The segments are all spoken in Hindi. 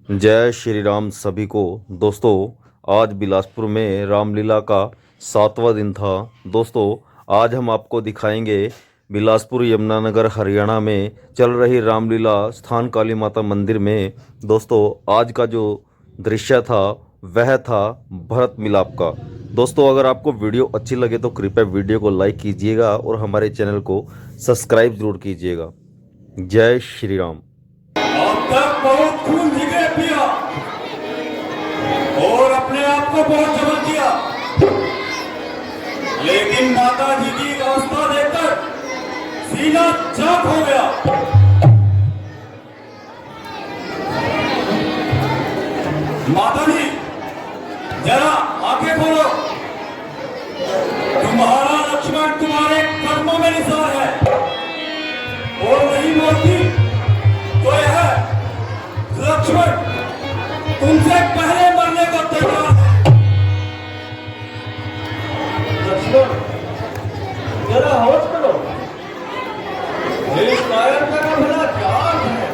जय श्री राम सभी को। दोस्तों, आज बिलासपुर में रामलीला का 7वां दिन था। दोस्तों, आज हम आपको दिखाएंगे बिलासपुर यमुनानगर हरियाणा में चल रही रामलीला स्थान काली माता मंदिर में। दोस्तों, आज का जो दृश्य था वह था भरत मिलाप का। दोस्तों, अगर आपको वीडियो अच्छी लगे तो कृपया वीडियो को लाइक कीजिएगा और हमारे चैनल को सब्सक्राइब जरूर कीजिएगा। जय श्री राम। अब तक बहुत खून जिगरे पिया और अपने आप को बहुत जबल किया, लेकिन माता जी की अवस्था देखकर सीना चाक हो गया। माता जी, जरा आंखें खोलो। तुम्हारा लक्ष्मण तुम्हारे कदमों में निसार है और नहीं मोती तो यह लक्ष्मण तुमसे पहले मरने को तैयार है। लक्ष्मण, जरा होश करो। इस कायर का भला क्या अर्थ है?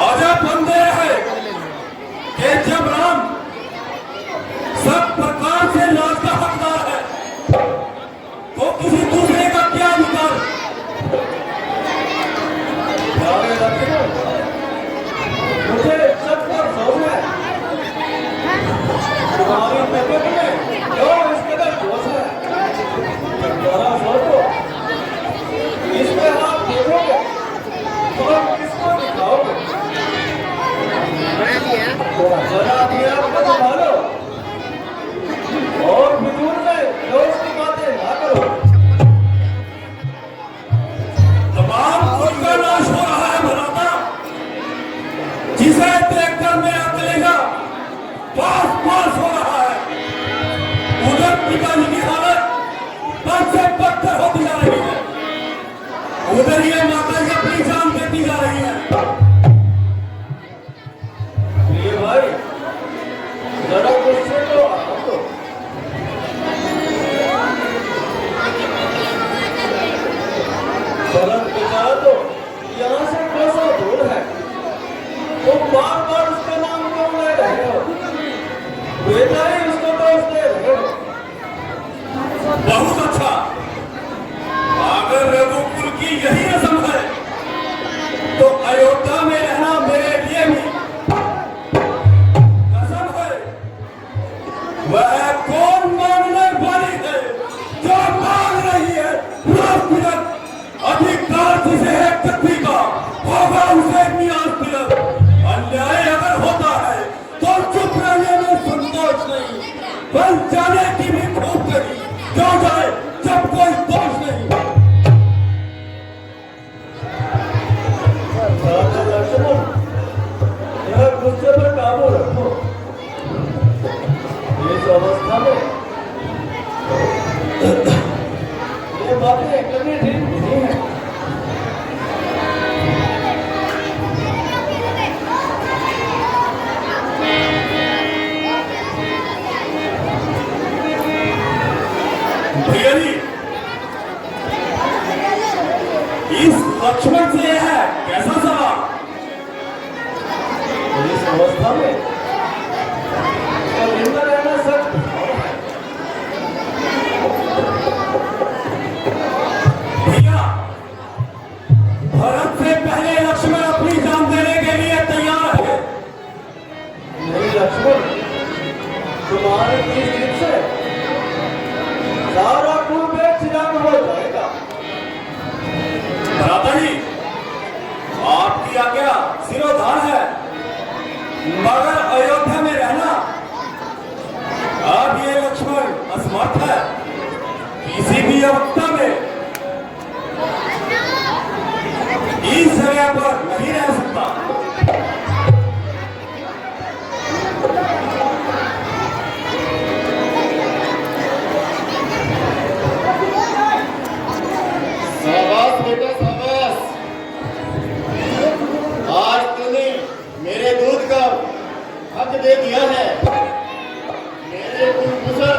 आजा बंदे है कि जब राम सब प्रकार से लाज का हकदार है तो किसी दूसरे का क्या अधिकार? मुझे सब पर जोर है। तुम्हारी तबीयत में क्यों इस कदर जोश है? जरा सोचो, इसमें आप देखोगे तो हम किसको दिखाओगे? जरा अपने आप को संभालो और फिजूल में दोस्त की बातें ना करो। तमाम कुल का नाश हो रहा है भराता, जिसे देखकर मेरा कलेजा पास पास हो रहा है। उधर पिताजी की हालत बद से बदतर होती जा रही है, उधर ये माता जी अपनी जान देती जा रही है। ये भाई, जरा गुस्से तो आओ तो। भरत बेचारा तो यहाँ से कोसों दूर है, तो बार बार उसका नाम क्यों ले रहे हो? बेटा ही उसको दोष दे रहे हो। बहुत अच्छा, अगर रघुकुल की यही रस्म है तो अयोध्या में रहना मेरे लिए भी कसम है। वह कौन मांगने वाली है जो मांग रही है लाख तिलक? अधिकार जिसे है पृथ्वी का होगा उसे न्यास तिलक। अन्याय अगर होता है तो चुप रहने में संतोष नहीं, बन जाने की भी खूब करी क्यों जाए जब कोई दोष नहीं। लक्ष्मण, यह गुस्से पर काबू रखो। इस अवस्था में ये बातें कभी ठीक नहीं है। भैया जी, इस लक्ष्मण से यह है कैसा सवाल? इस अवस्था में जिंदा रहना सख्त है। भैया, भरत से पहले लक्ष्मण अपनी जान देने के लिए तैयार है। नहीं लक्ष्मण, तुम्हारे इस जिद से सारा कुल बेचिराग हो जाएगा। भ्राता जी, आपकी आज्ञा सिरोधार है, मगर अयोध्या में रहना अब ये लक्ष्मण असमर्थ है। किसी भी अवस्था में इस जगह पर नहीं रह सकता। शाबाश बेटा शाबाश, आज तूने मेरे दूध का हक दे दिया है। मेरे कुलभूषण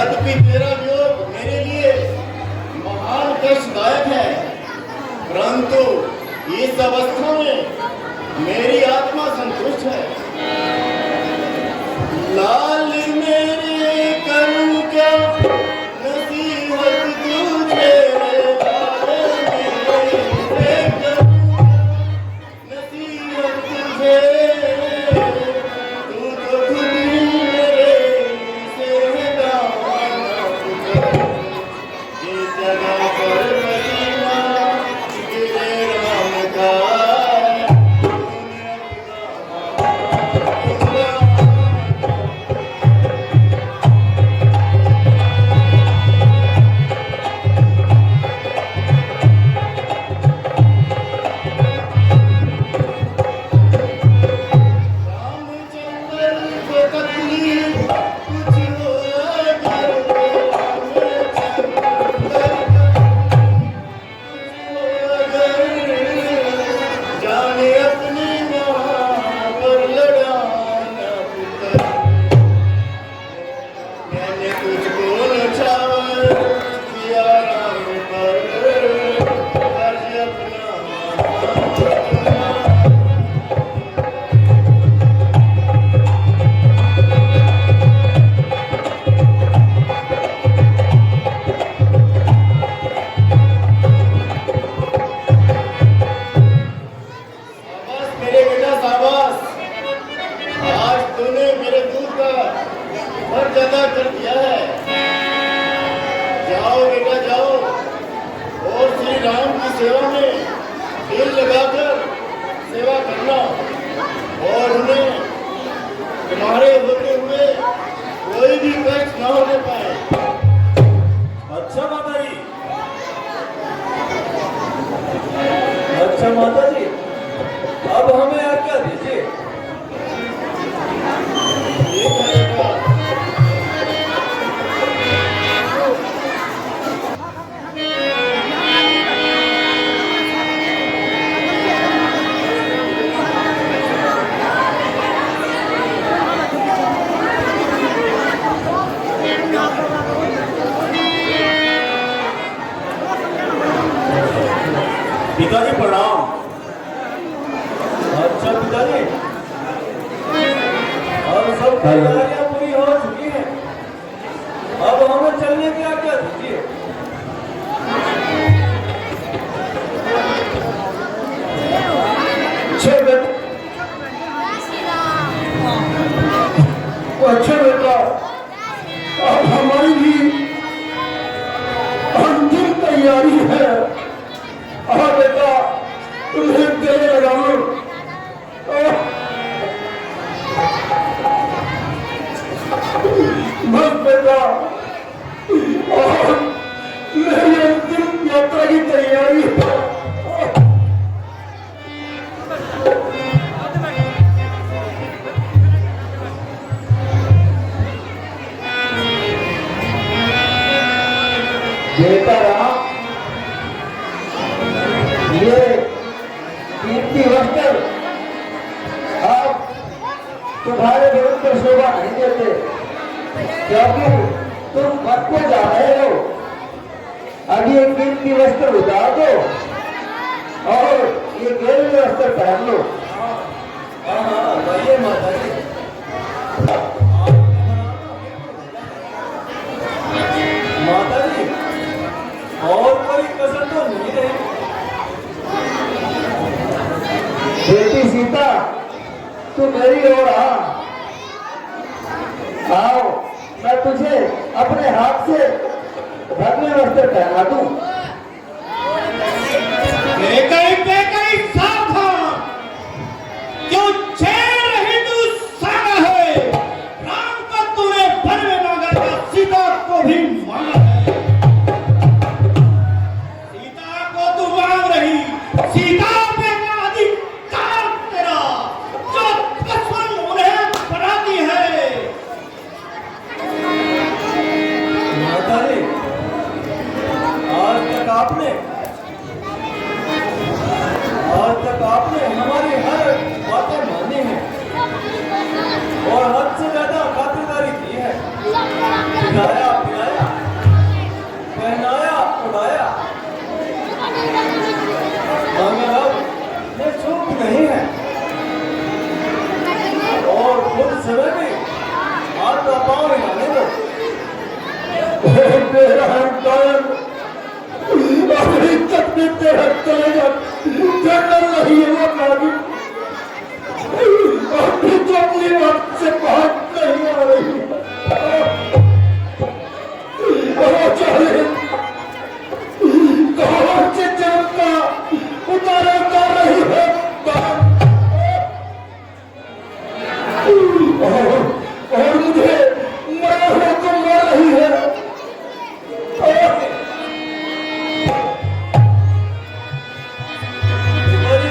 यद्यपि तेरा वियोग मेरे लिए महान कष्टदायक है, परंतु इस अवस्था में मेरी आत्मा संतुष्ट है। लाल मेरे करूं क्या नसीहत तुझे, लाल मेरे करूं नसीहत तुझे, तू तो खुद ही मेरे से दाना पुकार। जिस जगह पर पसीना गिरे राम का, कर दिया है। जाओ बेटा जाओ, और श्री राम की सेवा में दिल लगाकर सेवा करना, और उन्हें तुम्हारे होते हुए कोई भी कष्ट न होने पाए। अच्छा माता जी, अच्छा माता जी, अब हमें आज्ञा दीजिए। ठीक है बेटा। पिताजी प्रणाम। अच्छा पिताजी, अब सब तैयारियां पूरी हो चुकी हैं, अब हमें चलने की आज्ञा दीजिए। अच्छा बेटा, अब हमारी भी अंतिम तैयारी है। हाँ बेटा, तुम्हें गले लगाऊं। बस बेटा, और मेरी अंतिम यात्रा की तैयारी है। बेटा राम, ये कीर्ति वस्त्र अब तुम्हारे विरुद्ध पर शोभा नहीं देते, क्योंकि तुम मत को जा रहे हो। अब ये कीर्ति वस्त्र उतार दो और ये गेरुए वस्त्र पहन लो। हाँ, बताइए माता जी। माता जी, और कोई कसर तो नहीं रही। बेटी सीता, तू मेरी ओर आ। आओ, मैं तुझे अपने हाथ से रत्न वस्त्र पहना दूं। बेकई सावधान, क्यों छेड़ रही तू सारा है। राम का तूने वन में मांगा था, सीता को भी मांगा है। सीता को तू मांग रही, सीता पे क्या अधिकार तेरा, जो दुश्मन उन्हें बनाती है। माता जी, आज तक आपने हमारी हर बातें मानी है और हद से ज्यादा खातिरदारी की है। खिलाया पिलाया पाँव हिलाने दो। मेरा टाइम अभी तक भी तेरा चलेगा जंगल नहीं है वो नागिन अभी तो अपनी बात से बाहर नहीं आ रही चले कौन से जन्म का उतार रही है और मुझे मरा हुआ को मार रही है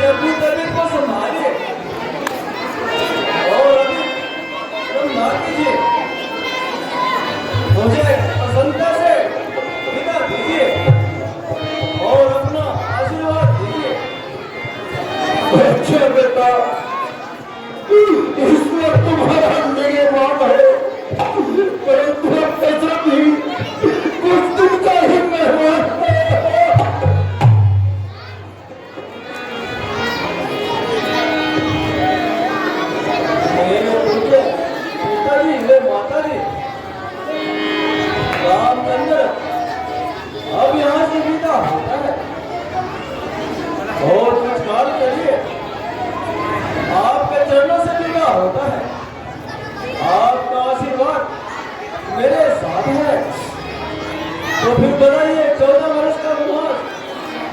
अपनी तबीयत को संभालिए और अभी तुम ना कीजिए, मुझे प्रसन्नता से विदा दीजिए और अपना आशीर्वाद दीजिए। अच्छा बेटा ईश्वर तुम्हारा निगहबान है परंतु ऐसा भी कुछ दिन का ही मेहमान है पिताजी वे माताजी रामचंद्र अब यहाँ से विदा होता है और कुछ कार्य करिए, आपके चरणों से विदा होता है। आपका आशीर्वाद मेरे साथ है तो फिर बताइए 14 वर्ष का वनवास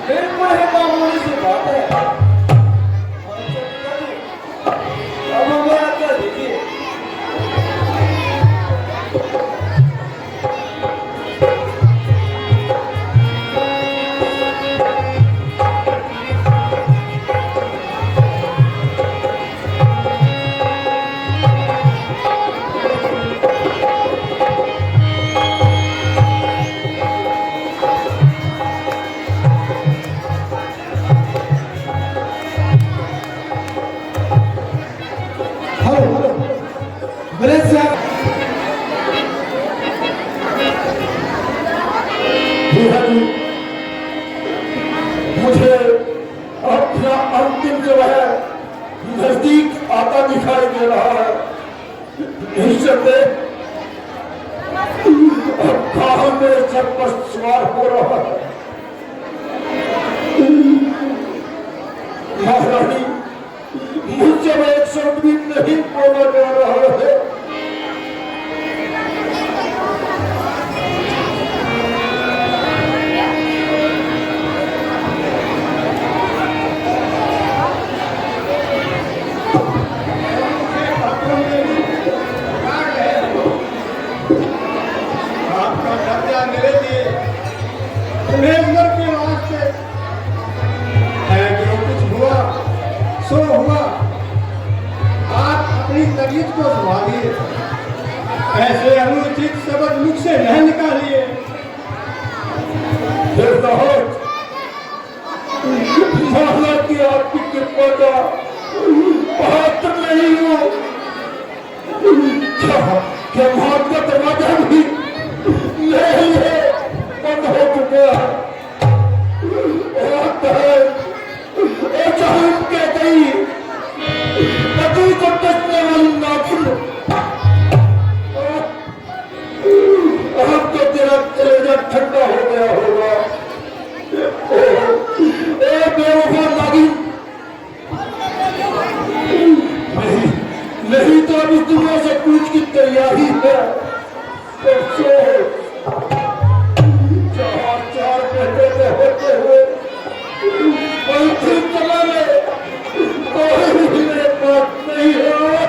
बिल्कुल ही मामूली सी बात है। अच्छा पिताजी, अब हमें आज्ञा दीजिए। मुझे अपना अंतिम जो है नजदीक आता दिखाई दे रहा है निश्चय कहा मेरे सर पर सवार हो रहा है महारानी मुझसे एक शब्द भी नहीं बोला जा रहा है तबीयत को संभालिए, ऐसे अनुचित शब्द मुख से न निकालिए। माना कि आपकी कृपा का पात्र नहीं हो क्या मौत का दरवाजा भी नहीं है बंद हो चुका है चाहे कह गई पति को टचने वाली नाखुन अब तो तेरा कलेजा ठंडा हो गया होगा बेवफा नागिन नहीं तो अब इस दुनिया से कूच की तैयारी है चार बेटे में होते हुए अंतिम समय में कोई भी मेरे पास नहीं है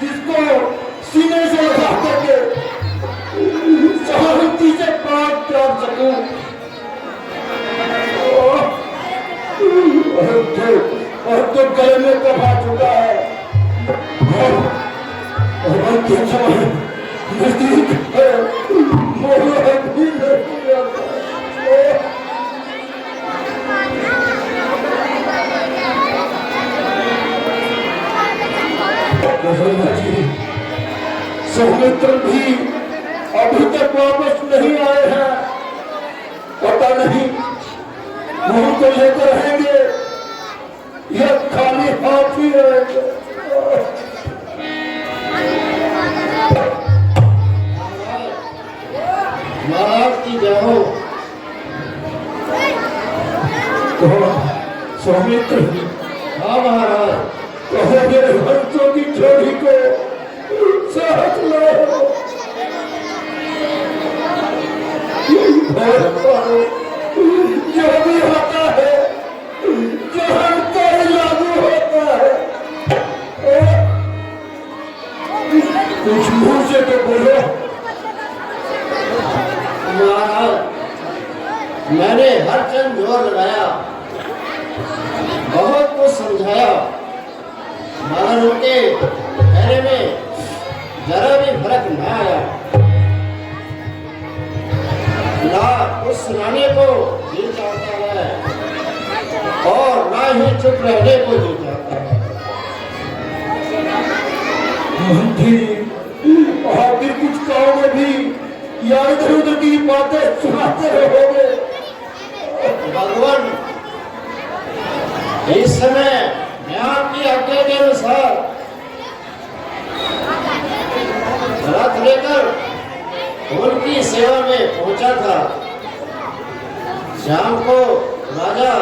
जिसको सीने से लगा करके शांति से बात कर सकूं और तो गले में कहा चुका है और अंतिम समय नजदीक है मोह भी नहीं सौमित्र भी अभी तक वापस नहीं आए हैं पता नहीं मुंह को लेकर रहेंगे या खाली हाथ ही रहेंगे हाँ महाराज, कहो मेरे हंसों की जोड़ी को साथ लो। और करो, जो भी होता है, जो हम पर लागू होता है, कुछ मुंह से तो बोलो। महाराज, मैंने हर चंद जोर लगाया, बहुत कुछ समझाया, मगर उनके कहने में जरा भी फर्क न आया। ना कुछ सुनाने को जी चाहता है और ना ही चुप रहने को जी चाहता है। मंत्री, आखिर कुछ कहो में भी या इधर उधर की बातें सुनाते रहोगे। भगवान, इस समय मैं आपकी आज्ञा के अनुसार रथ लेकर उनकी सेवा में पहुंचा था। शाम को राजा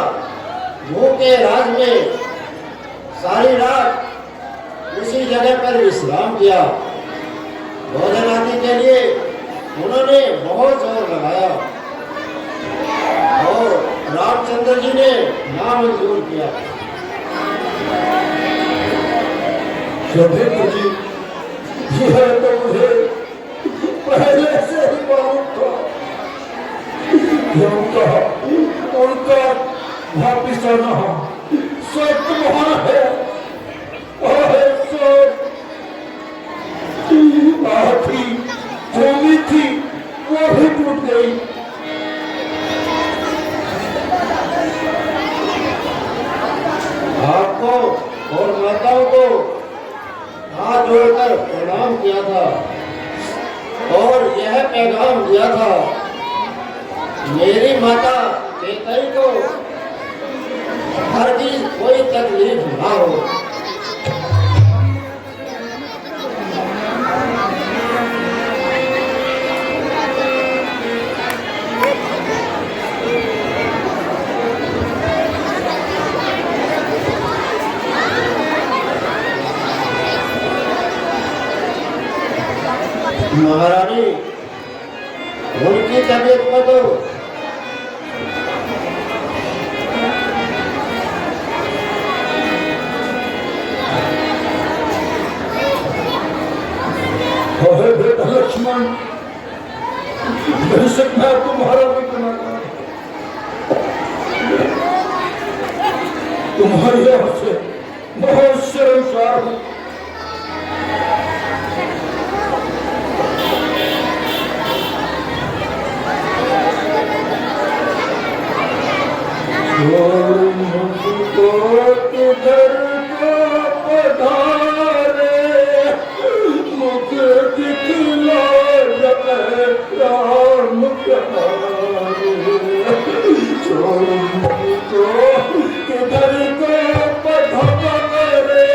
मुंह के राज में सारी रात उसी जगह पर विश्राम किया। भोजन आदि के लिए उन्होंने बहुत जोर लगाया और रामचंद्र जी ने नामंजूर किया। शोभेंद्र जी, यह तो मुझे पहले से ही मालूम था कि उनका वापिस आना सब तुम्हारा है। आखिरी जो उम्मीद थी वो भी टूट गई। आपको और माताओं को हाथ जोड़कर प्रणाम किया था और यह पैगाम दिया था, मेरी माता कैकेयी को हरगिज कोई तकलीफ ना हो। महारानी, उनकी तबीयत को तो अरे बेटा लक्ष्मण, बेशक मैं तुम्हारा भी गुनाहगार, तुम्हारी ओर से बहुत शर्मसार हूँ। किधर को पधारे, मुख दिखला राम प्यारे, चोरी को किधर को पधारे,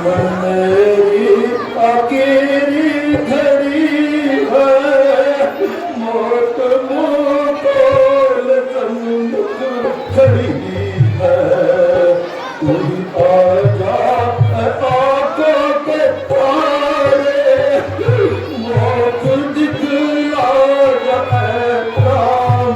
मेरी आखिरी घड़ी है, मौत मुझको सन्मुख खड़ी है। तू ही आ जा आंखों के तारे, मौत दिखला जाए राम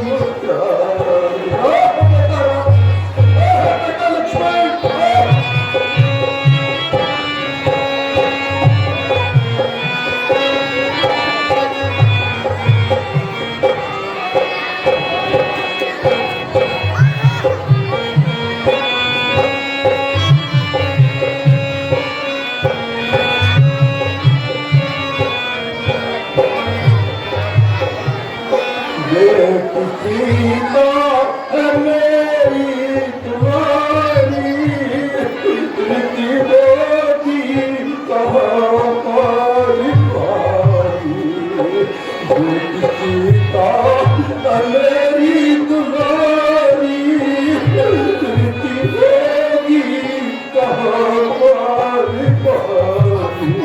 सीता है मेरी तुम्हारी, प्रीति होगी कहाँ पारी पारी। सीता है मेरी तुम्हारी, प्रीति होगी कहाँ पारी पारी।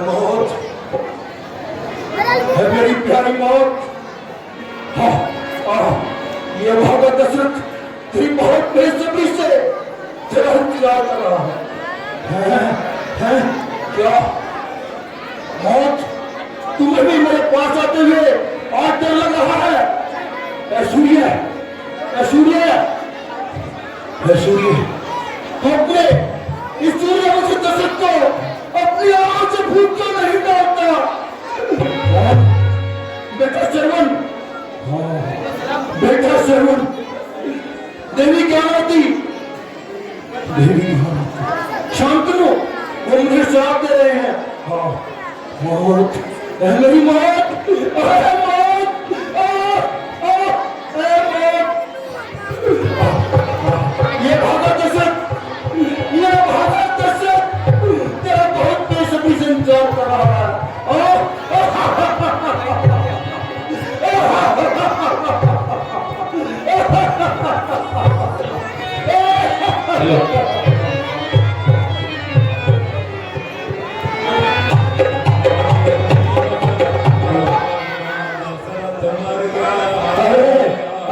मौत है मेरी प्यारी मौत। हाँ, ये भागा दशरथ तेरी बहुत बेसब्री से तेरा इंतजार कर रहा है। क्या मौत तुम्हें भी मेरे पास आते हुए आज डर लग रहा है? ऐ सूर्य, ऐ सूर्य, ऐ सूर्य, अपने इस सूर्यवंशी दशरथ को अपनी आंख से भूख तो नहीं डालता। बेटा श्रवण, बेटा श्रवण, देवी ज्ञानवती, देवी शांतनु, वो मुझे श्राप दे रहे हैं। हाँ, मौत, मेरी मौत, ये भागा दशरथ, ये भागा दशरथ तेरा बहुत बेसब्री से इंतजार कर रहा है।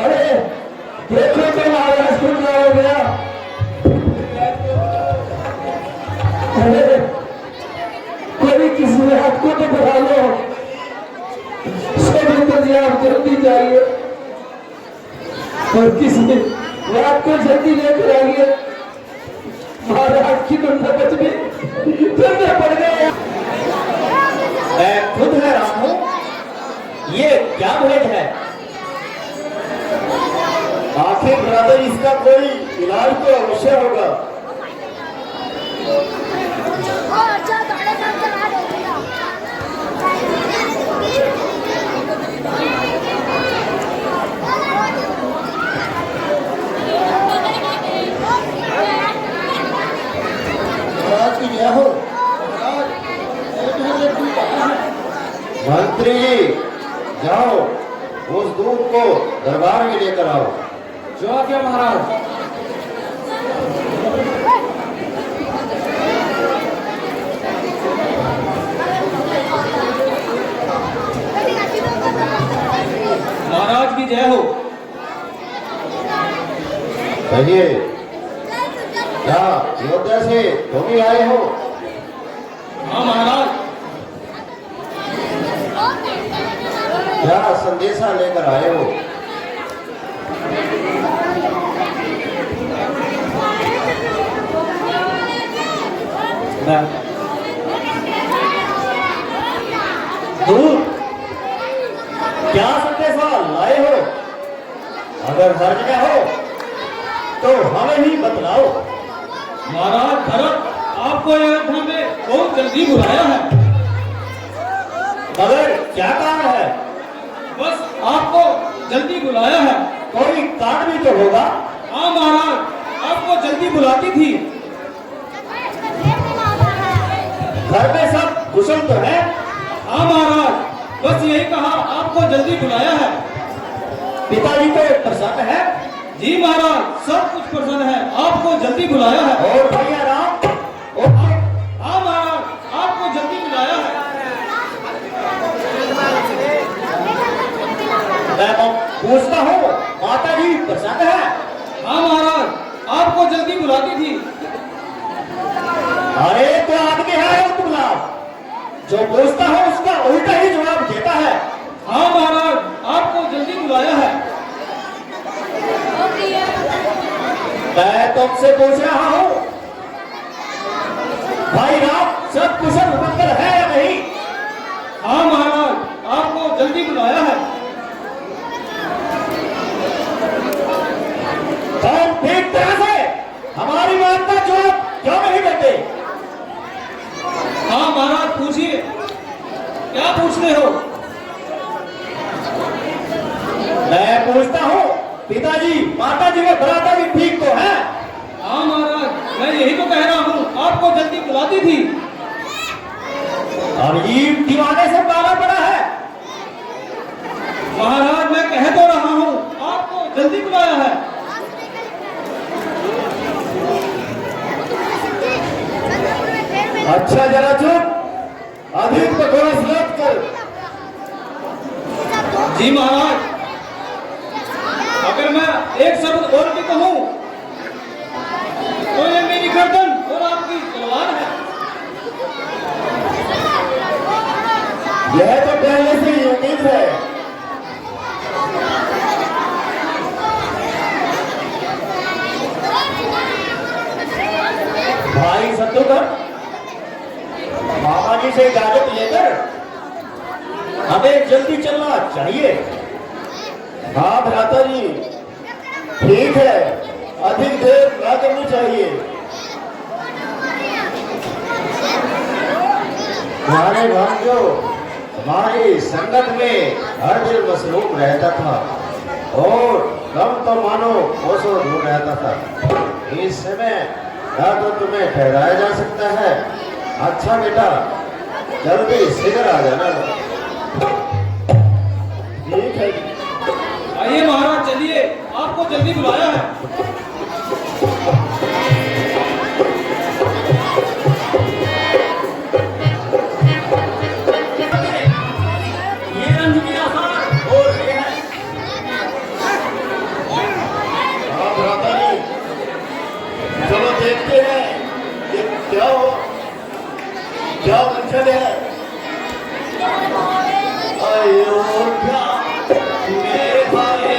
अरे देखो तो महाराज को क्या हो गया। कोई किसी में हाथ को तो बढ़ा लो, सब इंतजाम जल्दी जाइए और किसी रात को जल्दी लेकर आइए। महाराज की दुर्गा बच गई, धंधे पड़ गए। मैं खुद हैरान हूँ, ये क्या भेद है? आखिर ब्रदर इसका कोई इलाज तो अवश्य होगा। मंत्री जी, जाओ उस दूत को दरबार में लेकर आओ। जो आज्ञा महाराज। महाराज की जय हो। कहिए, क्या अयोध्या से तुम ही आए हो? हाँ महाराज। क्या संदेशा लेकर आए हो? दूर क्या संदेशा लाए हो? अगर हर जगह हो तो हमें ही बतलाओ। महाराज भरत आपको अयोध्या में बहुत जल्दी बुलाया है। मगर क्या कारण है? बस आपको जल्दी बुलाया है। कोई कारण भी तो होगा। हाँ महाराज, आपको जल्दी बुलाती थी। घर में सब कुशल तो है? हाँ महाराज, बस यही कहा आपको जल्दी बुलाया है। पिताजी तो प्रसन्न है? जी महाराज, सब कुछ प्रसन्न है, आपको जल्दी बुलाया है। और भैया राम? हाँ महाराज, आपको जल्दी बुलाया है। मैं पूछता हूँ, माता जी प्रसन्न है? हाँ महाराज, आपको जल्दी बुलाती थी। अरे तो आदमी है और तुमला, जो पूछता है उसका उल्टा ही जवाब देता है। हाँ महाराज, आपको जल्दी बुलाया है। मैं तुमसे पूछ रहा हूँ, भाई राम सब कुशल मंगल है या नहीं? हाँ महाराज, आपको जल्दी बुलाया है। तुम ठीक तरह से हमारी बात का जवाब क्यों नहीं देते? हाँ महाराज, पूछिए, क्या पूछते हो? मैं पूछता हूँ, पिताजी माता जी में भ्राता जी ठीक तो है? हाँ महाराज, मैं यही तो कह रहा हूँ, आपको जल्दी बुलाती थी। अजीब दीवाने से पाला पड़ा है। महाराज, मैं कह तो रहा हूँ, आपको जल्दी बुलाया है। अच्छा जरा चुप, अधिक बकवास मत कर। जी महाराज, अगर मैं एक शब्द और भी कहूँ तो ये मेरी गर्दन और आपकी तलवार है। यह तो पहले से ही उम्मीद है। भाई शत्रुघ्न, मामा जी से इजाजत लेकर हमें जल्दी चलना चाहिए। हाँ भ्राता जी, ठीक है, अधिक देर न करनी चाहिए। हमारे भांजो हमारी संगत में हर दिल मसरूफ रहता था और कम तो मानो कोसों दूर रहता था। इस समय या तो तुम्हें ठहराया जा सकता है। अच्छा बेटा, जल्दी शीघ्र आ जाना। ठीक है। आइए महाराज, चलिए, आपको जल्दी बुलाया है। ये रंग की आसार और ये है। हाँ भ्राता जी, चलो देखते हैं ये क्या मंचन है। अयोध्या मेरे भाई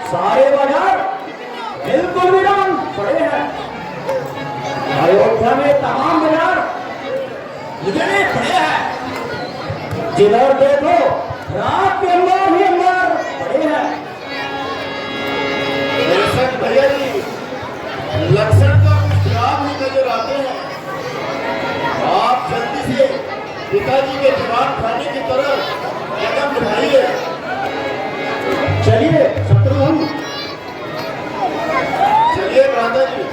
सारे बाजार बिल्कुल वीरान पड़े हैं। अयोध्या में तमाम बाजार इतने पड़े हैं, जिधर देखो रात के अंदर ही अंदर पड़े हैं। बेशक भैया जी, लक्षण तो कुछ खराब ही नजर आते हैं। आप जल्दी से पिताजी के दीवान खाने की तरफ कदम बढ़ाइए। चलिए शत्रुघ्न, चलिए भ्राता जी।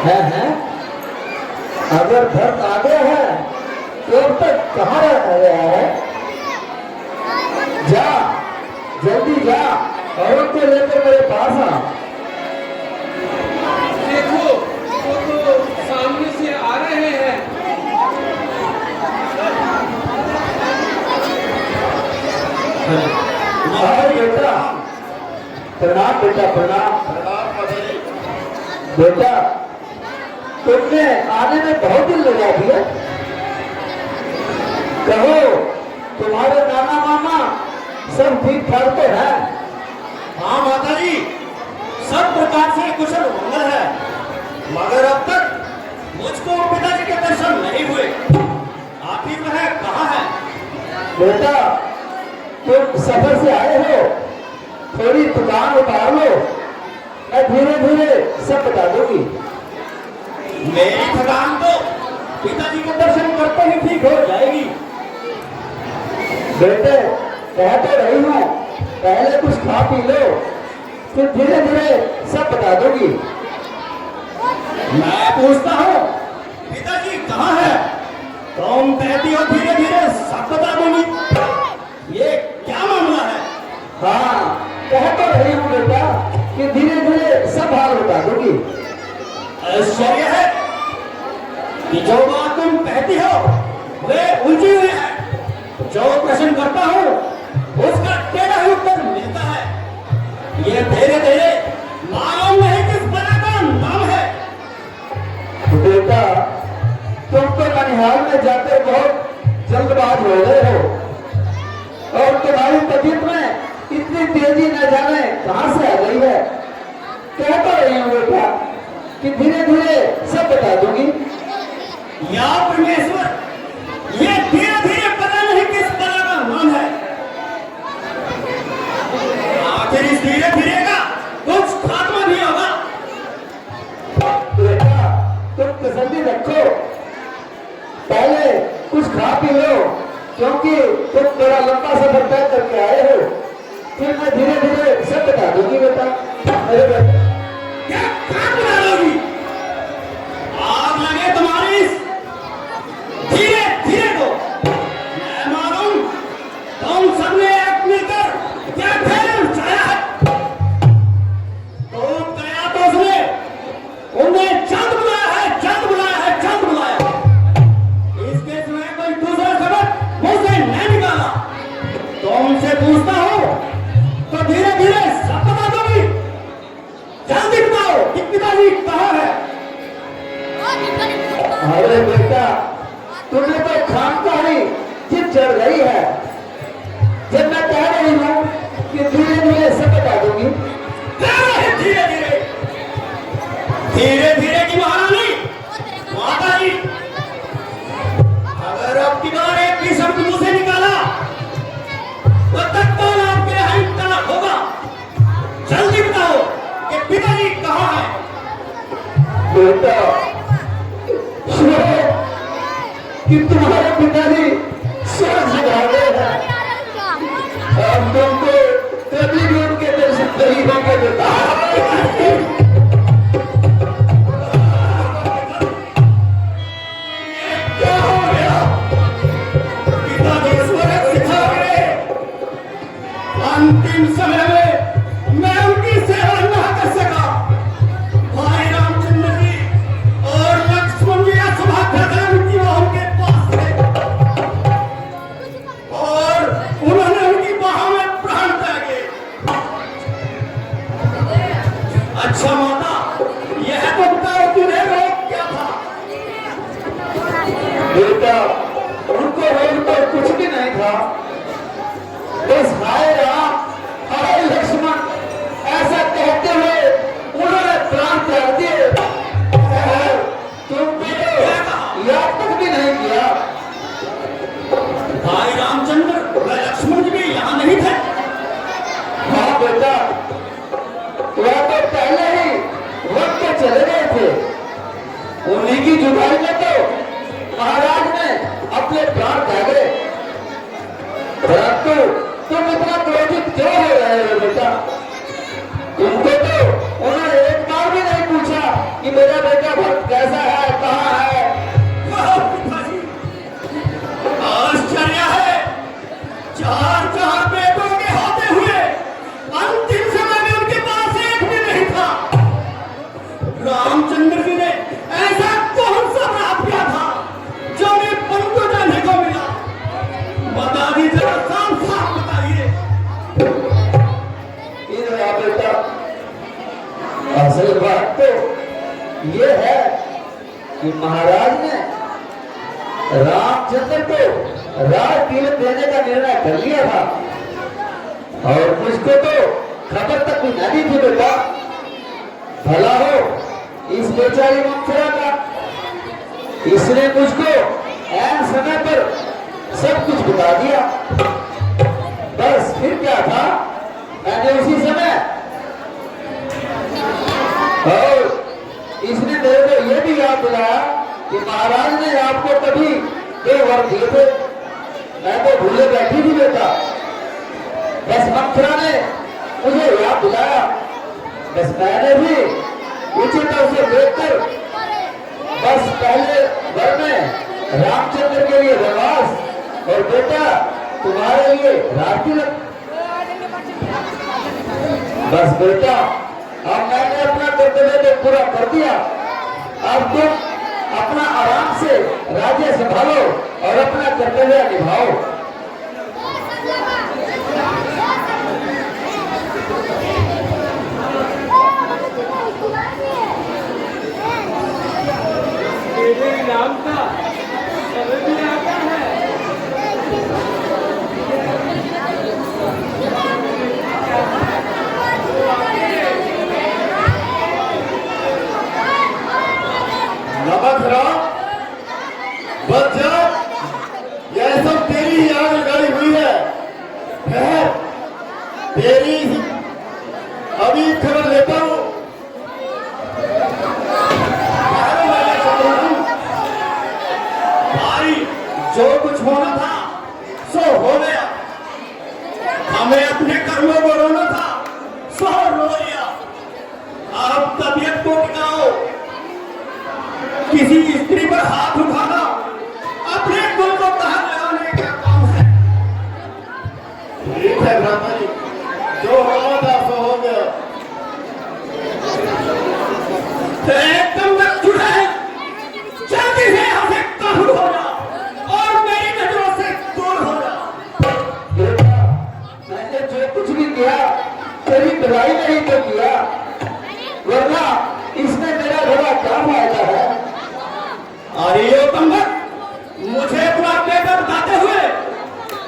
है अगर भक्त आ गया है तो अब तक कहाँ रह गया है? जा जल्दी जा और उसको लेकर मेरे पास आ। देखो वो तो सामने से आ रहे हैं। अरे बेटा प्रणाम, बेटा प्रणाम। प्रणाम पधारी। बेटा तुमने आने में बहुत दिन लगा दिया। कहो तुम्हारे नाना मामा सब ठीक ठाक तो है? हाँ माता जी, सब प्रकार से कुशल मंगल है, मगर अब तक मुझको पिताजी के दर्शन नहीं हुए। आखिर वह कहाँ है? बेटा तुम सफर से आए हो, थोड़ी दुकान उतार लो, मैं धीरे धीरे सब बता दूंगी। मेरी थकान तो पिताजी के दर्शन करते ही ठीक हो जाएगी। बेटे कह तो रही हूँ, पहले कुछ खा पी लो, फिर धीरे धीरे सब बता दूंगी। मैं पूछता हूँ पिताजी कहाँ है? तुम कहती हो धीरे धीरे सब बता दूंगी। ये क्या मामला है? हाँ कह तो रही हूँ बेटा कि धीरे धीरे सब हाल बता दूंगी। आश्चर्य है कि जो बात तुम कहती हो वे उलझी हुई है। जो प्रश्न करता हूँ उसका टेढ़ा ही उत्तर मिलता है। ये धीरे धीरे मालूम नहीं किस बना का नाम है। बेटा तुम तो ननिहाल में जाकर बहुत जल्दबाज हो गए हो, और तुम्हारी तबीयत में इतनी तेजी न जाने कहां से आ गई है। कह तो रही हूँ बेटा कि धीरे धीरे सब बता दूंगी। या परमेश्वर, ये धीरे धीरे पता नहीं किस तरह का नाम है। आखिर इस धीरे धीरे का कुछ खात्मा भी होगा। बेटा तुम तसल्ली रखो, पहले कुछ खा पी लो, क्योंकि तुम बड़ा लंबा सफर तय करके आए हो। फिर मैं धीरे धीरे सब बता दूंगी बेटा। अरे बेटा क्या काम बना लोगी? आग लगे तुम्हारी इस धीरे धीरे को। मैं मालूम तुम सबने एक मिलकर क्या खेल उठाया है। तो गया तो उसने उन्हें चंद बुलाया है, चंद बुलाया है, चंद बुलाया। इसके सिवाय कोई दूसरा सबक मुंह से नहीं निकाला। तुमसे पूछता हूँ तो धीरे धीरे सब बता दोगी। बेटा सुनो कि तुम्हारे पिताजी स्वर्ग सिधारे हैं और तुमको कभी भी उनके दिल से करीब होंगे बेटा। क्या हो गया? पिताजी स्वर्ग सिधारे, अंतिम समय में मैं उनकी सेवा न कर सका। भाई रामचंद्र जी और लक्ष्मण जी या सुभद्रा जी वो उनके पास थे और उन्होंने उनकी बाह में प्राण त्यागे। अच्छा माता, यह तो बताओ तुम्हें रोग क्या था? बेटा उनको रोग तो कुछ भी नहीं था, बस हाय राम हाय लक्ष्मण ऐसा कहते हुए उन्होंने प्राण त्याग दिए। तुमने तो याद तक भी नहीं किया। भाई रामचंद्र व लक्ष्मण जी भी यहाँ नहीं थे? हाँ बेटा, वह तो पहले ही वक्त पे चले गए थे। उन्हीं की जुदाई में तो महाराज ने अपने प्राण त्यागे। परंतु तुम इतना क्रोधित क्यों हो रहे हो बेटा? तुमको तो उन्होंने एक बार भी नहीं पूछा कि मेरा बेटा भक्त कैसा है, कहाँ है। वाह पिताजी, आश्चर्य है, चार चार बेटों के होते हुए अंतिम समय में उनके पास एक भी नहीं था। रामचंद्र जी ने ऐसा कौन सा अपराध किया था जो उन्हें पंखु जाने को मिला? बता दीजिए, साफ साफ बताइए। इधर आ बेटा, असल बात तो ये है कि महाराज ने रामचंद्र को राज तिलक देने का निर्णय कर लिया था और मुझको तो खबर तक भी नहीं थी बेटा। भला हो इस बेचारी मंथरा का, इसने मुझको ऐन समय पर सब कुछ बता दिया। बस फिर क्या था, मैंने उसी समय और इसने मेरे को यह भी याद दिलाया कि महाराज ने आपको कभी दो वर दिए थे। मैं तो भूले बैठी थी बेटा, बस मंथरा ने मुझे याद दिलाया। बस मैंने भी उचित अवसर देखकर बस पहले वर में रामचंद्र के लिए वनवास और बेटा तुम्हारे लिए राज तिलक। बस बेटा अब मैंने अपना कर्तव्य तो पूरा कर दिया। अब तुम अपना आराम से राज्य संभालो और अपना कर्तव्य निभाओ। मेरे नाम का समझ में आता है। नमक राम, बच जा, यह सब तेरी ही आग लगाई हुई है। खैर, तेरी अभी खबर लेता हूँ। भाई, जो कुछ होना था सो हो गया। हमें अपने कर्मों को रोना था, सो रो लिया। अब तबीयत को टिकाओ। किसी स्त्री पर हाथ उठाना अपने कुल को कहा लगाने का काम है। ठीक है भ्राता जी, जो होना था सो हो गया। तो एकदम मत छुड़ाए, जल्दी से यहाँ से काबू हो जा और मेरी नजरों से दूर हो जा। बेटा मैंने जो कुछ भी किया तेरी भलाई नहीं तो किया, वरना इसमें मेरा बड़ा क्या फायदा है। अरे ये तंबर, मुझे अपना बेटा बताते हुए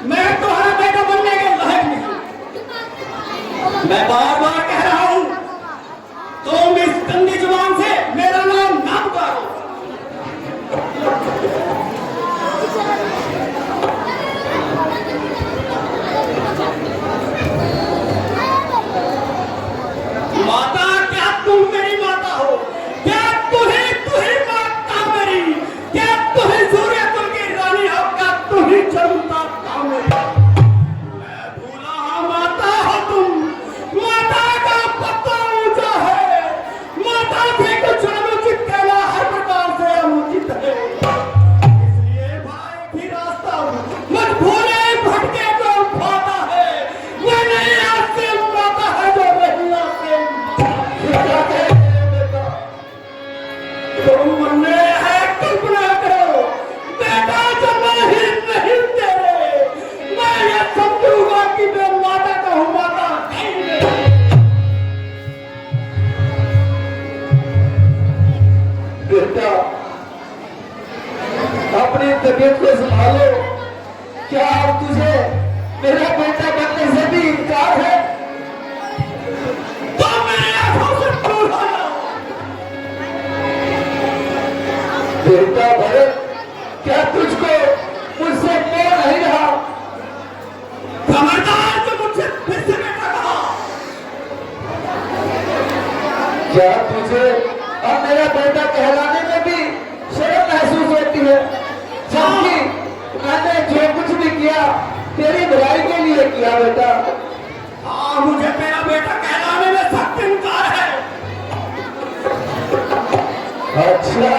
मैं तुम्हारा बेटा बनने के लायक नहीं। मैं बार बार कह रहा हूं, तुम इस गंदी जुबान से मेरा नाम ना पुकारो। माता, क्या तुम मेरी माता हो? क्या तुम्हें तबीयत को संभालो। क्या अब तुझे मेरा बेटा बनने से भी इनकार है? तो मेरी आंखों से दूर हो जाओ। बेटा भरत, क्या तुझको मुझसे मोह नहीं रहा? खबरदार जो मुझसे फिर से बेटा कहा। क्या तुझे अब मेरा बेटा कहलाने में भी शर्म महसूस होती है? जबकि मैंने जो कुछ भी किया तेरी भलाई के लिए किया बेटा। हाँ, मुझे मेरा बेटा कहलाने में सख्त इनकार है। अच्छा,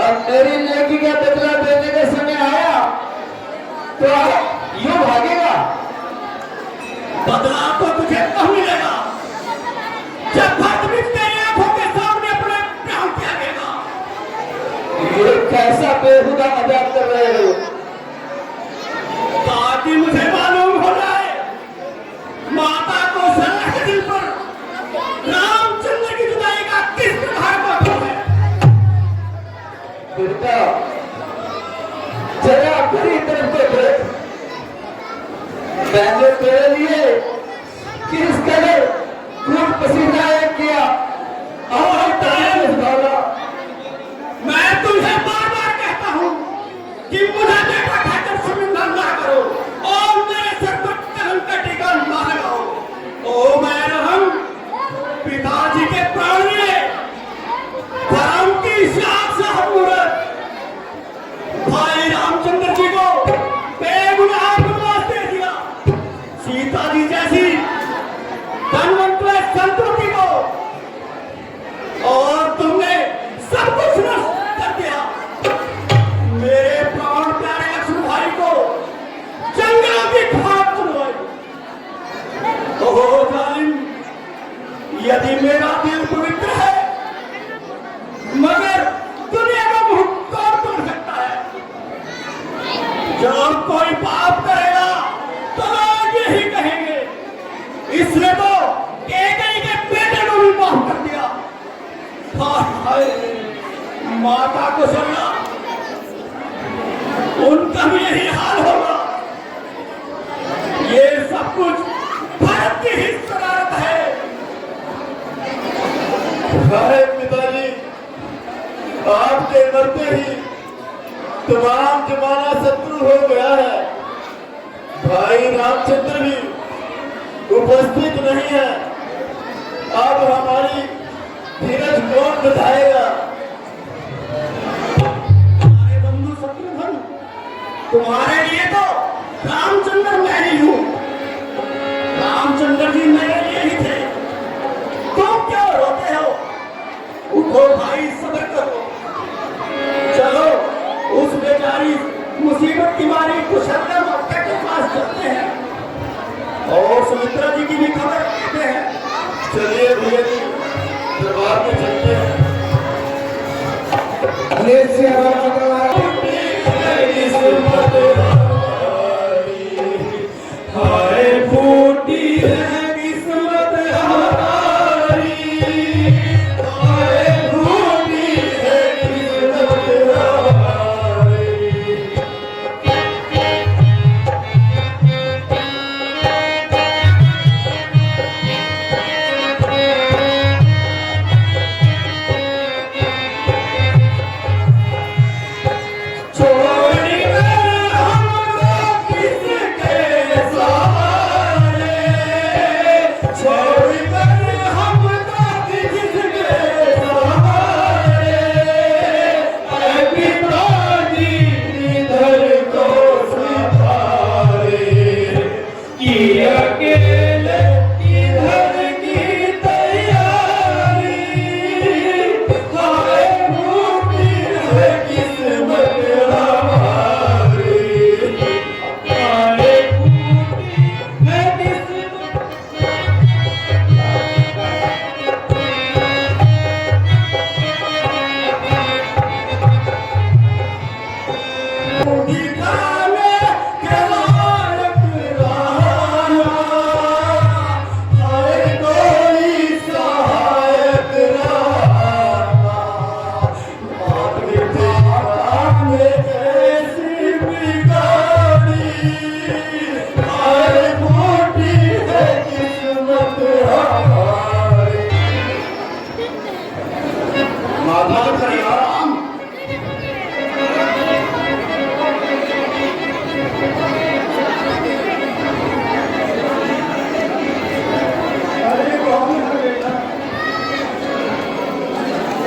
अब मेरी नेकी का बदला देने का समय आया तो अब यूं भागेगा? बदला तो तुझे कब मिलेगा, जब भक्त भी तेरी आंखों के सामने अपने प्राण त्यागेगा। ये कैसा बेहुदा मजाक कर रहे हो? ताकि मुझे मालूम हो जाए माता कौशल्या के दिल पर रामचंद्र की जुदाई का किस प्रकार का असर है। बेटा जरा मेरी तरफ को देख। मैंने तेरे लिए किस कदर खून पसीना एक किया और तुझे निभाला। मैं तुझे बार बार कहता हूँ कि मुझे बेटा कहकर शर्मिंदा ना करो और मेरे सर पर कलम का टीका ना लगाओ। ओ मैं रहम पिताजी के प्राण लिए धर्म की शाख से हरमुरत भाई रामचंद्र जी को बेगुनाह वनवास दे दिया। सीता जी जैसी धनवंत संतति को और तुमने सब कुछ नष्ट कर दिया। मेरे प्राण प्यारे लक्ष्मण भाई को जंगलों की खाक चुनवाई। ओह जालिम, यदि मेरा दिल पवित्र है मगर दुनिया का मुंह कौन तोड़ सकता है? जब कोई पाप करेगा तो लोग यही कहेंगे इसने तो केकई के बेटे को भी माफ कर दिया। हाय माता को सुनना, उनका भी यही हाल होगा। ये सब कुछ भारत की ही शरारत है। साहेब पिताजी, आपके मरते ही तमाम जमाना शत्रु हो गया है। भाई रामचंद्र भी उपस्थित नहीं है। अब हमारी धीरज कौन बताएगा? तुम्हारे बंधु शत्रुघ्न, तुम्हारे लिए तो रामचंद्र मैं ही हूँ। रामचंद्र जी मेरे लिए ही थे। तुम क्यों रोते हो? उठो भाई, सब्र करो। चलो उस बेचारी मुसीबत की मारी कुशलता माता के पास चलते हैं और सुमित्रा जी की भी खबर लेते हैं। चलिए भैया जी, दरबार में चलते हैं। हाय फूटी है किस्मत हमारी, हाय फूटी है किस्मत हमारी।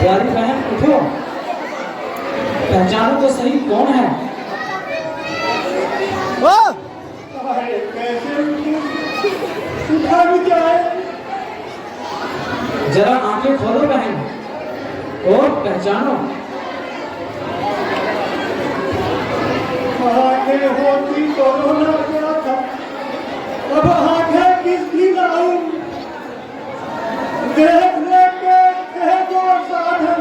प्यारी बहन उठो, पहचानो तो सही कौन है। अरे कैसे उठा भी जाए। जरा आंखें खोलो बहन और पहचानो। आंखें होती तो रोना क्या था, अब आंखें किसकी लाऊं। देख लेके कह दो साधन,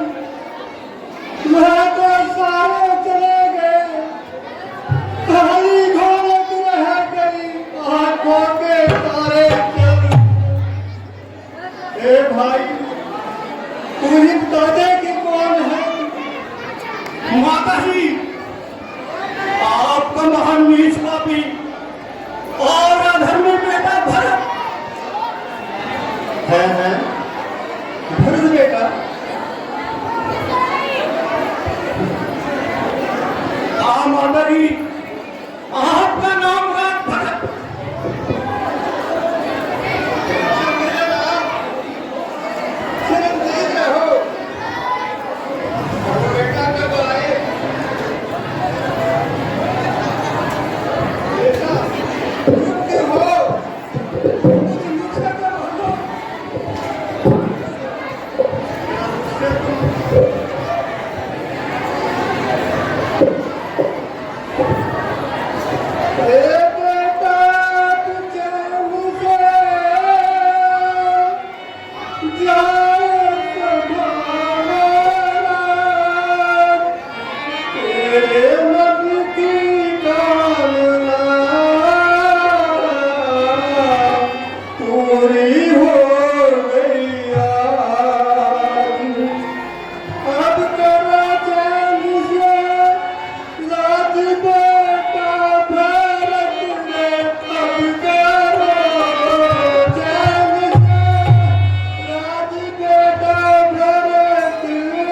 मैं तो सारे चले गए, खाली घोड़े रह गई आंखों के तारे चल। ए भाई तू ही बता दे कि कौन है। माता जी आपका महान नीच पापी और अधर्मी बेटा भरत है भरत बेटा। हाँ माता जी आपका नाम है भरत। चिरंजीव रहो। बेटा कब आए? बेटा रुकते हो, मुझे मुझसे तो बोलो। ए बेटा तुझे मुझे जाए संभालना, तेरे मन की कामना पूरी हो गई आज। अब करा चैन से राज बेटा भरत ने, अब करो चैन से राज बेटा भरत ने।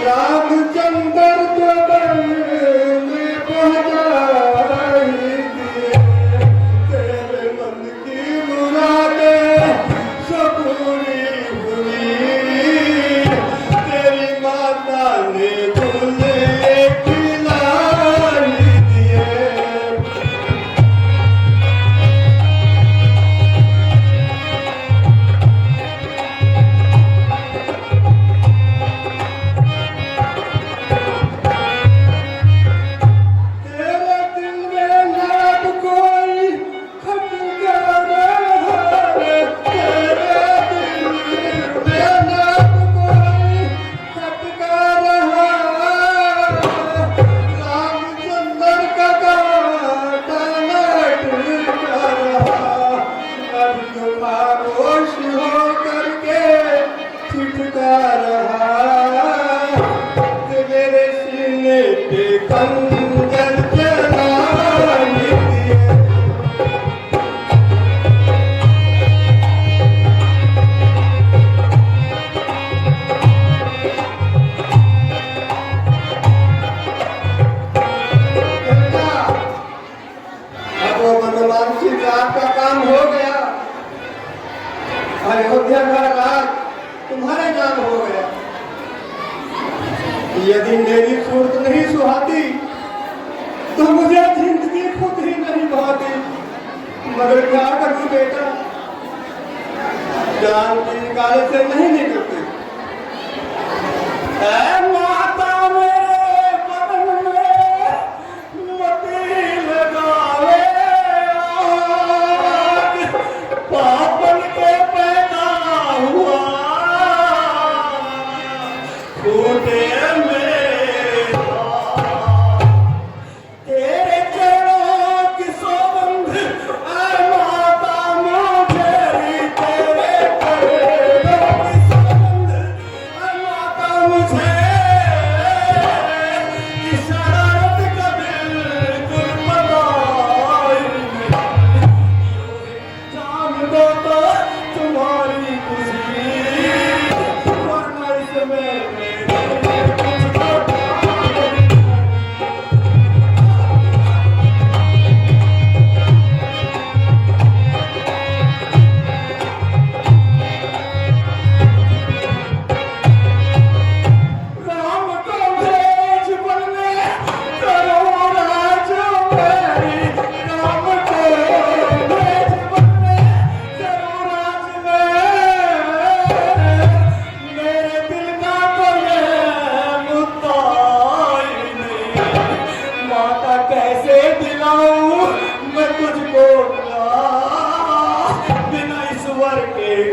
रामचंद्र को वन में पहुंचाई दिए, तेरे मन की मुरादें सब पूरी हुई। तेरी माता ने दूल्हे खिलाई दिए। तेरे दिल में नाम कोई खटका रहा है, तेरे दिल में नाम कोई खटका रहा है। रामचंद्र का कांटा लटका रहा, अब तुम खामोश हो करके छिटका रहा। मेरे सीने पे खंजर चलाई दिए। बेटा, अब वो मनमानसी रात का काम हो गया। अयोध्या का राज तुम्हारे नाम हो गया। यदि मेरी सूरत नहीं सुहाती तो मुझे जिंदगी खुद ही नहीं भाती। मगर क्या करूं बेटा, जान की निकाले से नहीं निकलते। ऐ माता मेरे बदन में मती लगावे आग, पापन के पैदा हुआ फूटे तेरे चरणों की सौगंध। ऐ माता मुझे तेरे चरणों की सौगंध। ऐ माता मुझे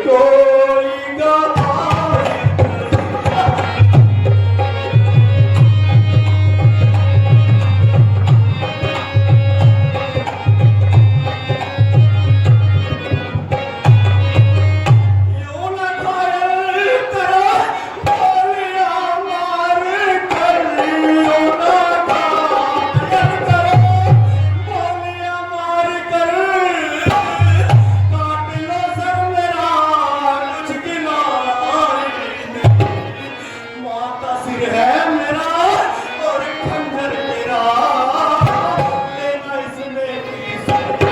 कोई गवाही यूं न घायल करो गोलियां मार कर, यूं न घायल करो गोलियां मार कर, काट लो सर मेरा कुछ किनारे नहीं। माता सिर है मेरा और खंजर तेरा, लेना इसमें की सजा।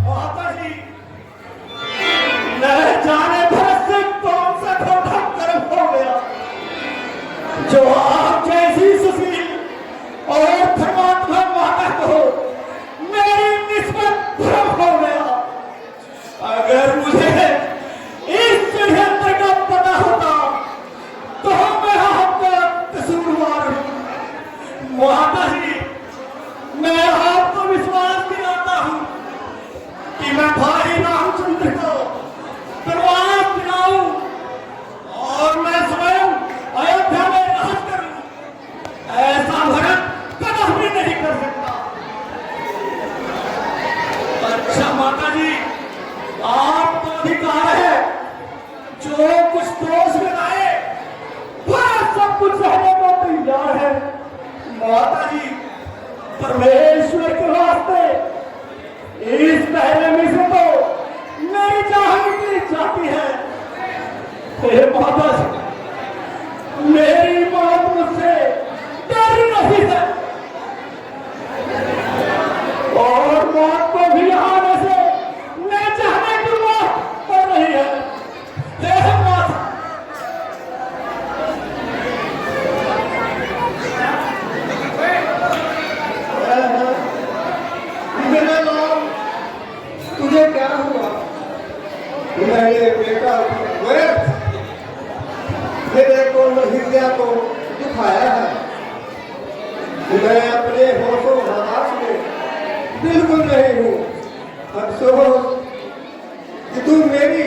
माता जी, न जाने भरत से कौन सा खोटा कर्म हो गया, जो आप जैसी सुशील और धर्मात्मा माता को मेरी निस्बत भ्रम हो गया। अगर मुझे इस षड्यंत्र का पता होता तो मैं आपका कसूरवार हूँ। माता जी, मैं आपको विश्वास दिलाता हूँ कि मैं भाई रामचंद्र को प्रवास दिलाऊं और मैं स्वयं अयोध्या में राज करूं, ऐसा भरत कभी नहीं कर सकता। अच्छा माता जी, आपको अधिकार है, जो कुछ दोष लगाए वह सब कुछ सहने को तैयार है। माता जी, परमेश्वर के वास्ते इस पहले में से तो मेरी जान निकली जाती है। हे माता जी, मेरी मौत मुझसे डर नहीं है, और मौत को भी आने से न चाहने की मौत हो रही है। हे माता, मेरे लाल, तुझे क्या हुआ? मेरे बेटा व्यर्थ मेरे को हृदय को दुखाया है। मैं अपने होशो हवास में बिल्कुल नहीं हूँ। अफसोस कि तुम मेरी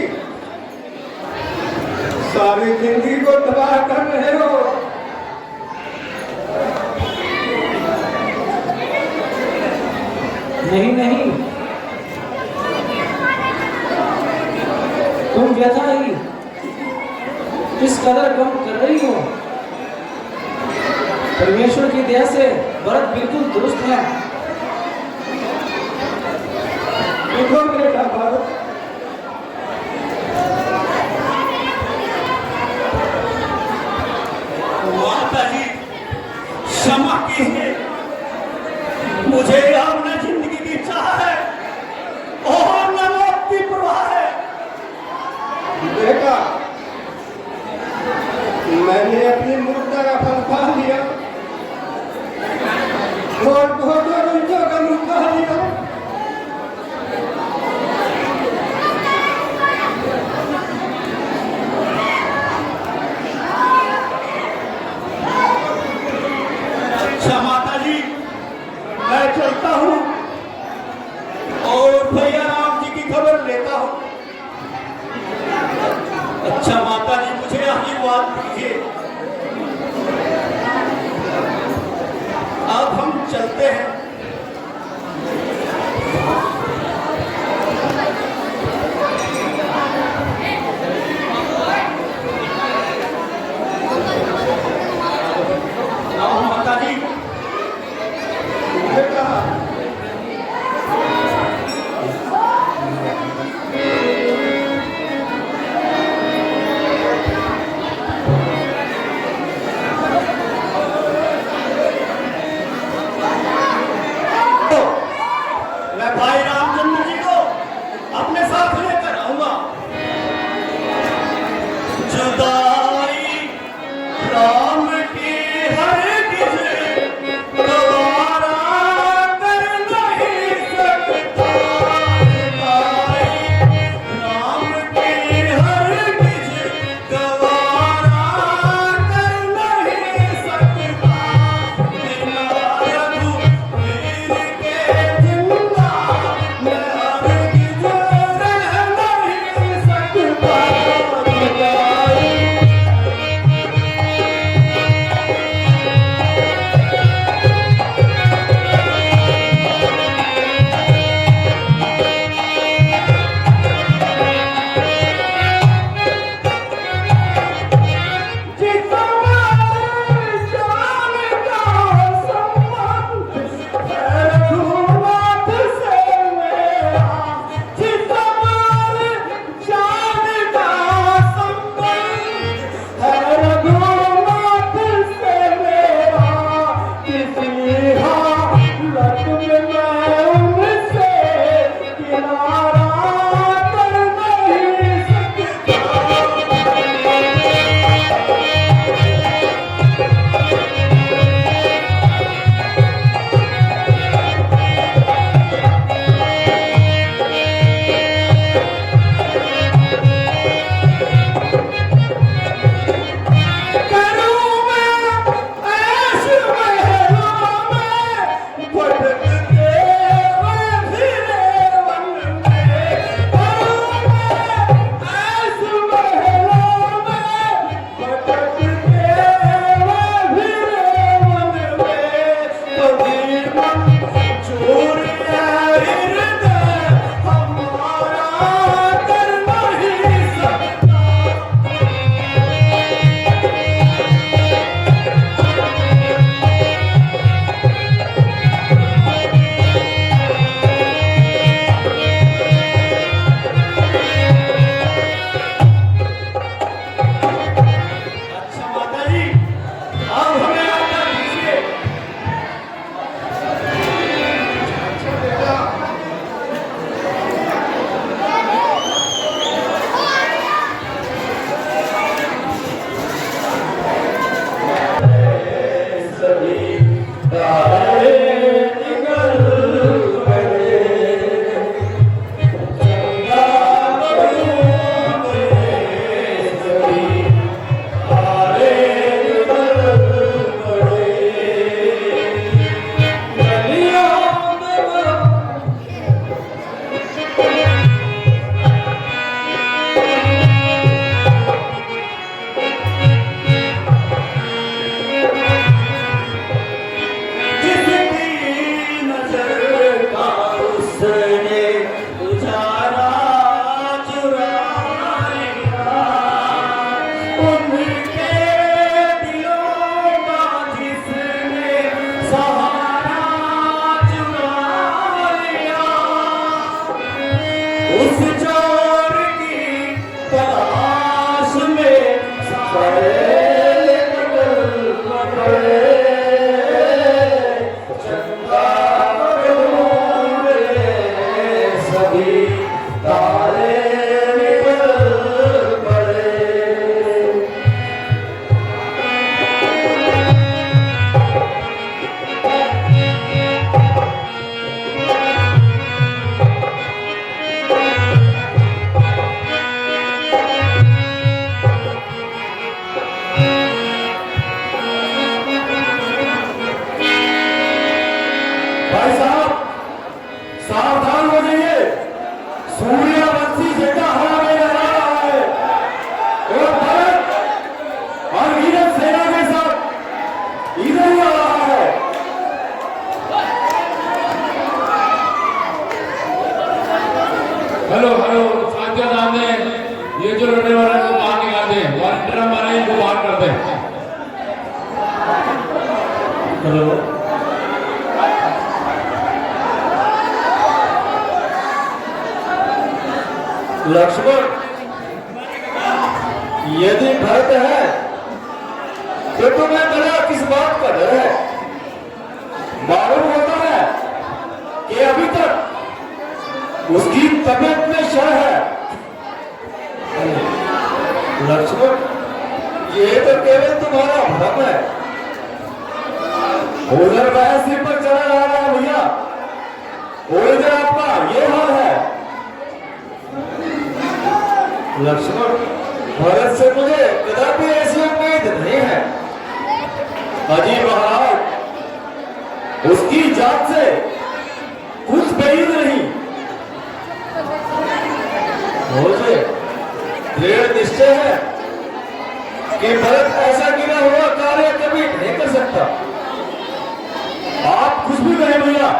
सारी जिंदगी को तबाह कर रहे हो। नहीं नहीं, तुम व्यथा ही किस कदर कम कर रही हो। परमेश्वर की दया से भरत बिल्कुल दुरुस्त है। देखो बेटा भरत, माता जी क्षमा कीजिए, मुझे अब न जिंदगी की चाह है और न मौत की परवाह है। बेटा, मैंने अपनी मूर्खता का फल पा लिया और बहुत रुझानों का मुख पा लिया। अच्छा माता जी, मैं चलता हूँ और भैया राम जी की खबर लेता हूँ। अच्छा माता जी, मुझे आशीर्वाद दीजिए। अब हम चलते हैं। आओ माता जी। बेटा, भाई साहब सावधान हो जाइए, सूर्यवंशी बेटा हवा में लहरा रहा है और भारत और वीर सेना के साथ इधर ही आ रहा है। हेलो हेलो साथियों, सामने ये जो लड़ने वाले हैं, वो बाहर निकाल दें, वॉलंटियर हमारे इनको बाहर कर दें। हेलो लक्ष्मण, यदि भरत है तो तुम्हें बड़ा किस बात का डर है? मालूम होता है कि अभी तक उसकी तबीयत में शर है। लक्ष्मण, ये तो केवल तुम्हारा भ्रम है। उधर वह सिर पर चढ़ा जा रहा है भैया, और इधर आपका ये हाल है। लक्ष्मण, भरत से मुझे कदापि ऐसी उम्मीद नहीं है। अजी महाराज, उसकी जात से कुछ बैद नहीं। मुझे दृढ़ निश्चय है कि भरत ऐसा गिरा हुआ कार्य कभी नहीं कर सकता। आप कुछ भी कहें भैया,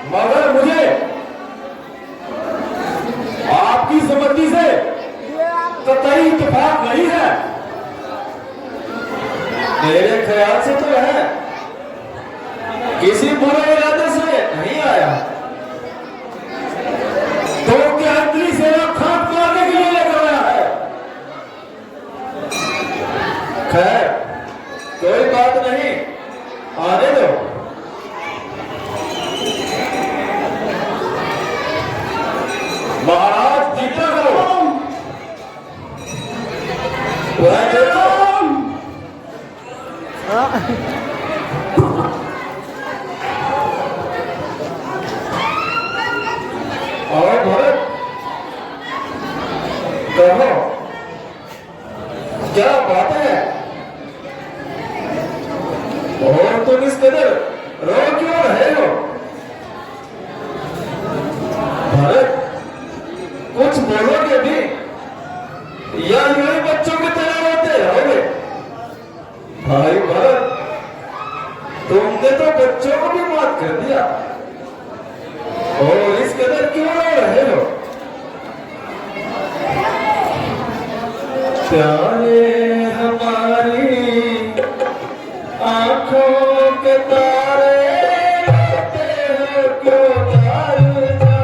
मगर मुझे आपकी सम्मति से कतई इत्तेफाक नहीं है। मेरे ख्याल से तो है, किसी बुरे इरादे से नहीं आया। तो क्या इतनी सेना खाट मारने के लिए लेकर आया है? खैर, कोई बात नहीं, आने दो। महाराज जीता करो। वह देखो, और भरत, कहो क्या बात है? और तुम इस कदर रो क्यों रहे हो? भरत, कुछ बोलोगे भी या यूं ही बच्चों की तरह रोते रहोगे? भाई भरत, तुमने तो बच्चों को भी माफ कर दिया, और इस कदर क्यों रो रहे हो? प्यारे हमारी आंखों के तारे रोते हो क्यों तार जा?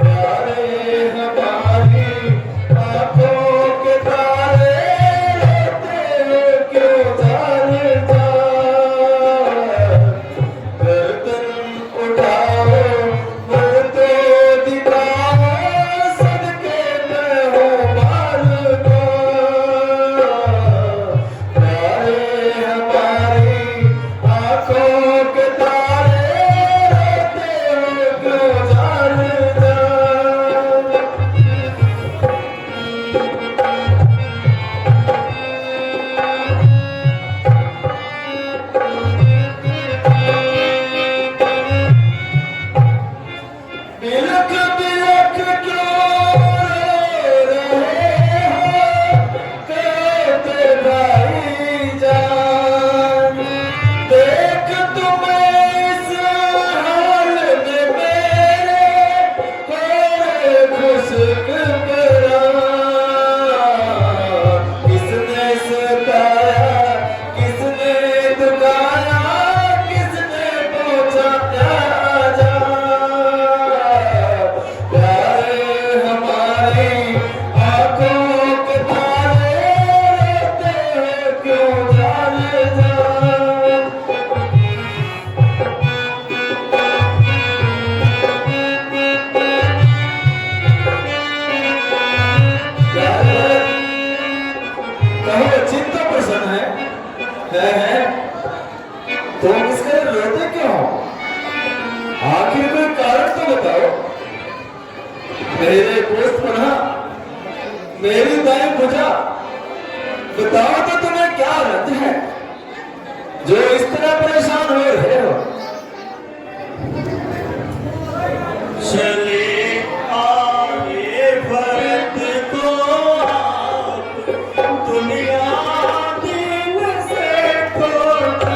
प्यारे हमारी आंखों के तारे रोते हो क्यों तार जा? गर्दन उठाओ, मुड़ तो दिखाओ, सदके में हो बाल को। प्यारे हमारे मेरे पोस्ट बना, मेरी दाएं भुजा, बताओ तो तुम्हें क्या रंज है जो इस तरह परेशान हो रहे हो? चले आगे भरत को आप, दुनिया दिन से खोट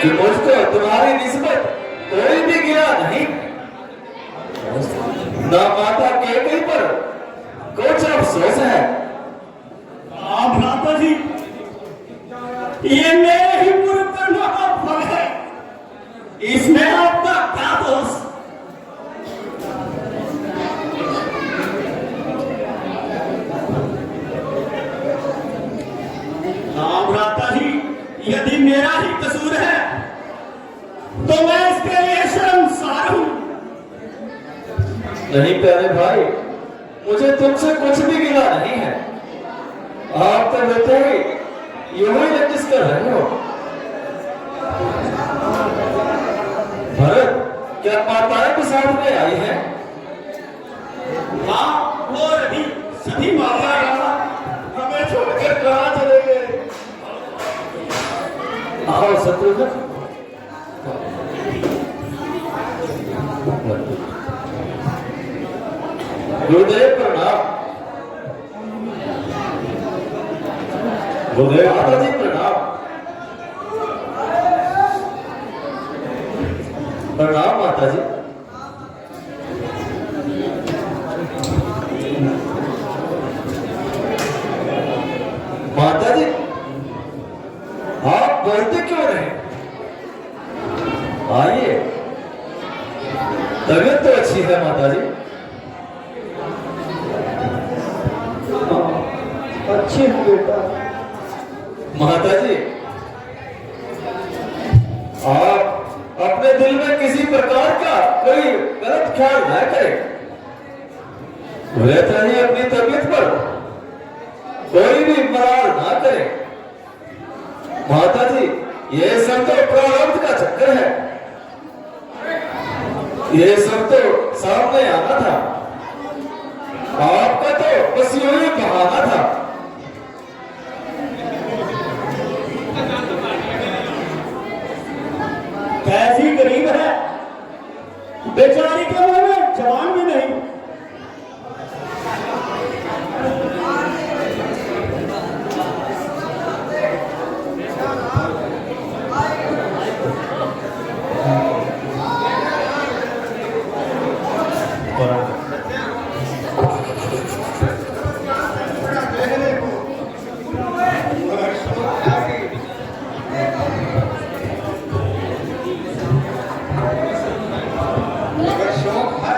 कि मुझको तुम्हारी निस्बत कोई भी गिरा नहीं, ना माता के कहीं पर कुछ अफसोस है। आप भ्राता जी, ये मेरे ही पूर्व कर्मों का फल है, इसमें आपका क्या दोष? हाँ भ्राता जी, यदि मेरा ही कसूर है तो मैं इसके लिए शर्मसार हूं। नहीं प्यारे भाई, मुझे तुमसे कुछ भी गिला नहीं है। आप तो रहते ही यूं ही रजिस कर रहे हो। भरत, क्या माताएं भी साथ में आई हैं? हाँ, वो रही सभी माताएं हमें छोड़कर कहाँ चले गए? आओ शत्रुघ्न। गुरुदेव प्रणाम। गुरुदेव माता जी प्रणाम। प्रणाम माता जी। माता जी, आप बोलते क्यों नहीं? आइए, तबीयत तो अच्छी है माता जी। अच्छी हूँ बेटा। माता जी, आप अपने दिल में किसी प्रकार का कोई गलत ख्याल न करें। रहता ही अपनी तबीयत पर कोई भी मरार ना करें। माता जी, ये सब तो प्रारब्ध का चक्कर है। ये सब तो सामने आना था। आपका तो बस यूं ही बहाना था। कैसी गरीब है, बेचारी के मुंह में जवान भी नहीं। अगर शौक है,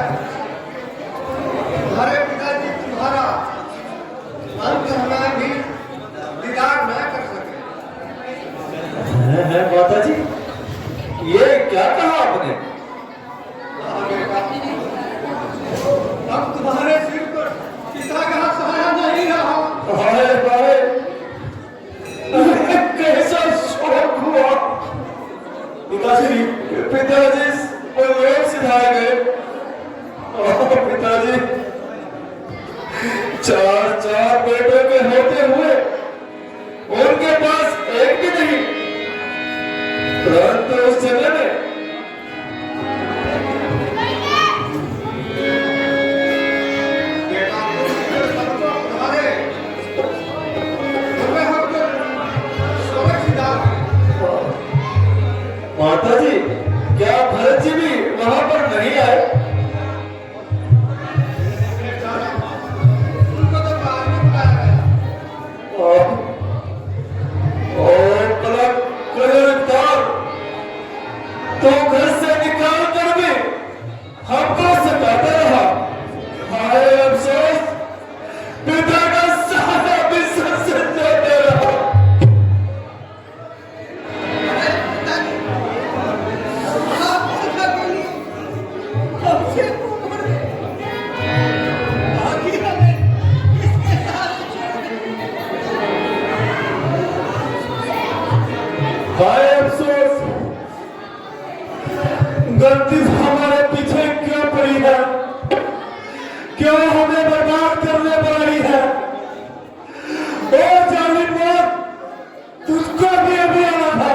तुम्हारे पिताजी तुम्हारा अंत हमें भी दीदार न कर सके। है माता जी, ये क्या कहा आपने? हाँ बेटा, अब तुम्हारे सिर पर पिता का सहारा नहीं रहा। हाय हाय, कैसा शौक हुआ। पिताजी, पिताजी बलराम सिधाए गए। पिताजी, चार बेटों के होते हुए उनके पास एक भी नहीं। परंतु उस समय में बेटा, सबको तुम्हारे तुम्हें हम तो सुरक्षित। माता जी, क्या भरत जी भी वहां पर नहीं आए? उनको तो कार में बुलाया गया। और पलक कलरदार तो घर से निकाल कर भी हमको सताता रहा। हाय अफसोस, पिता का सहारा भी सर से जाता रहा। हाय अफसोस, गलती हमारे पीछे क्यों पड़ी है? क्यों हमें बर्बाद करने पड़ी है? ओ जालिम मौत, तुझको भी अभी आना था।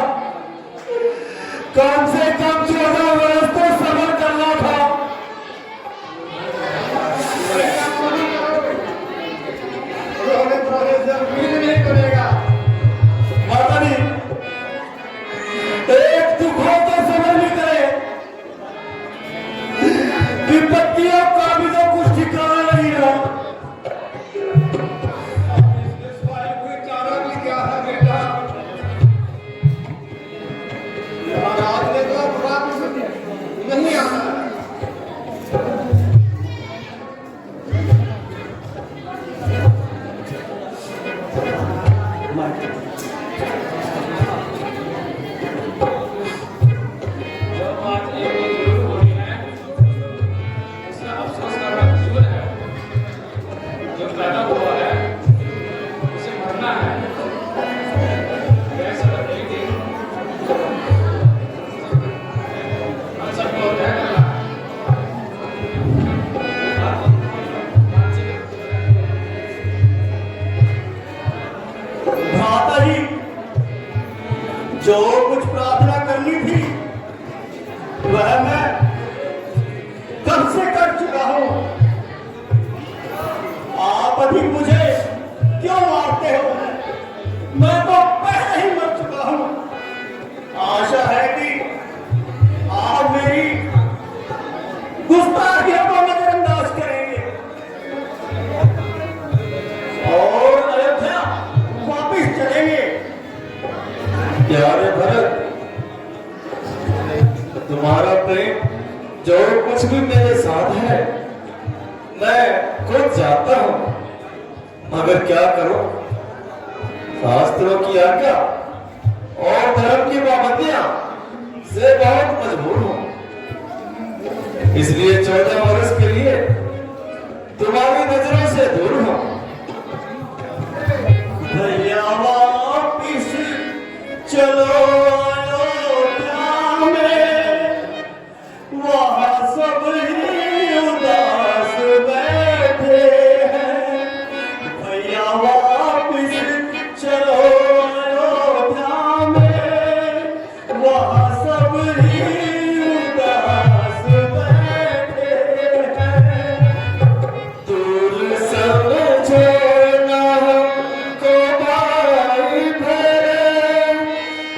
कम से कम 14 वर्ष तो सबर करना था। उन्होंने तुम्हारे जमीन नहीं करेगा। माता जी, एक जो कुछ प्रार्थना करनी थी वह मैं कब से कर चुका हूं। आप अभी मुझे क्यों मारते हो? मैं तो पहले ही मर चुका हूं। आशा है कि आप मेरी गुस्ताखियों को नजरअंदाज करेंगे और अयोध्या वापिस चलेंगे। प्यारे भरत, तुम्हारा प्रेम जो कुछ भी मेरे साथ है मैं खुद जाता हूं, मगर क्या करूं, शास्त्रों की आज्ञा और धर्म की पाबंदियां से बहुत मजबूर हूं। इसलिए 14 वर्ष के लिए तुम्हारी नजरों से दूर हूं। भैया वापिस चलो अयोध्या में, वहाँ सब ही उदास बैठे हैं। भैया वापिस चलो अयोध्या में, वहाँ सब ही उदास बैठे हैं। दूर समझो ना हमको भाई भरे,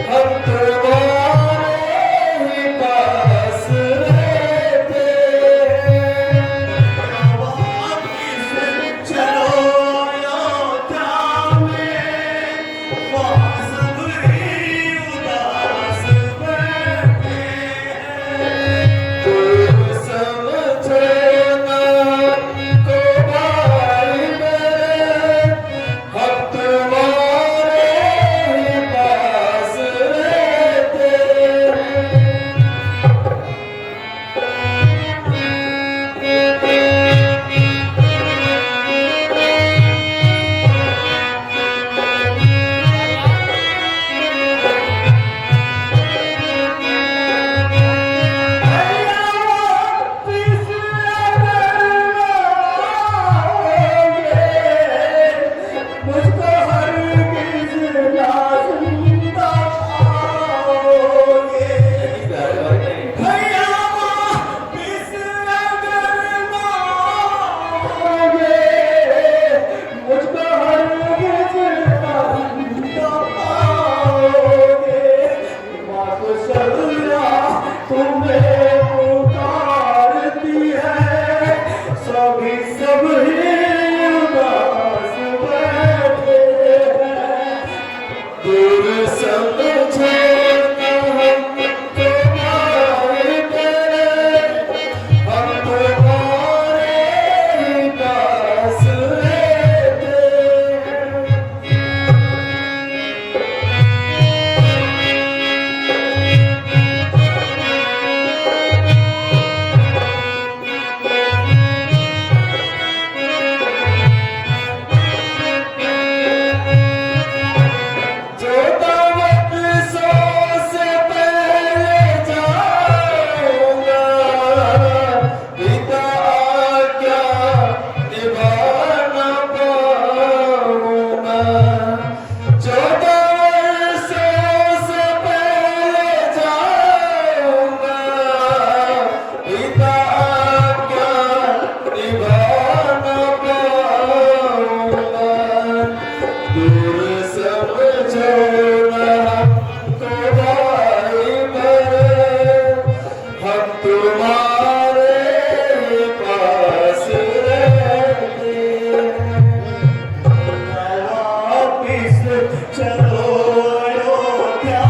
हम तुम्हारे ही पास रहते हैं। वापिस चलो अयोध्या में, वहाँ सब ही उदास बैठे हैं। दूर समझो ना हमको भाई भरे, हम तुम्हारे ही पास रहते हैं। भैया वापिस अगर आओगे, मुझको हरगिज़ ना जिंदा पाओगे। भैया वापिस अगर आओगे, मुझको हरगिज़ ना जिंदा पाओगे। मातशल्या तुम्हें पुकारती है, सभी उदास बैठे हैं। दूर समझो ना हमको भाई भरे, हम तुम्हारे ही पास रहते हैं। जो दावत सौ से पहले जाऊंगा, पिता आज्ञा निभा न पाऊंगा। जो दावत सौ से पहले जाऊंगा, पिता आज्ञा निभा न पाऊंगा। दूर समझो ना हमको भाई भरे, हम तुम्हारे ही पास रहते हैं। वापिस चलो अयोध्या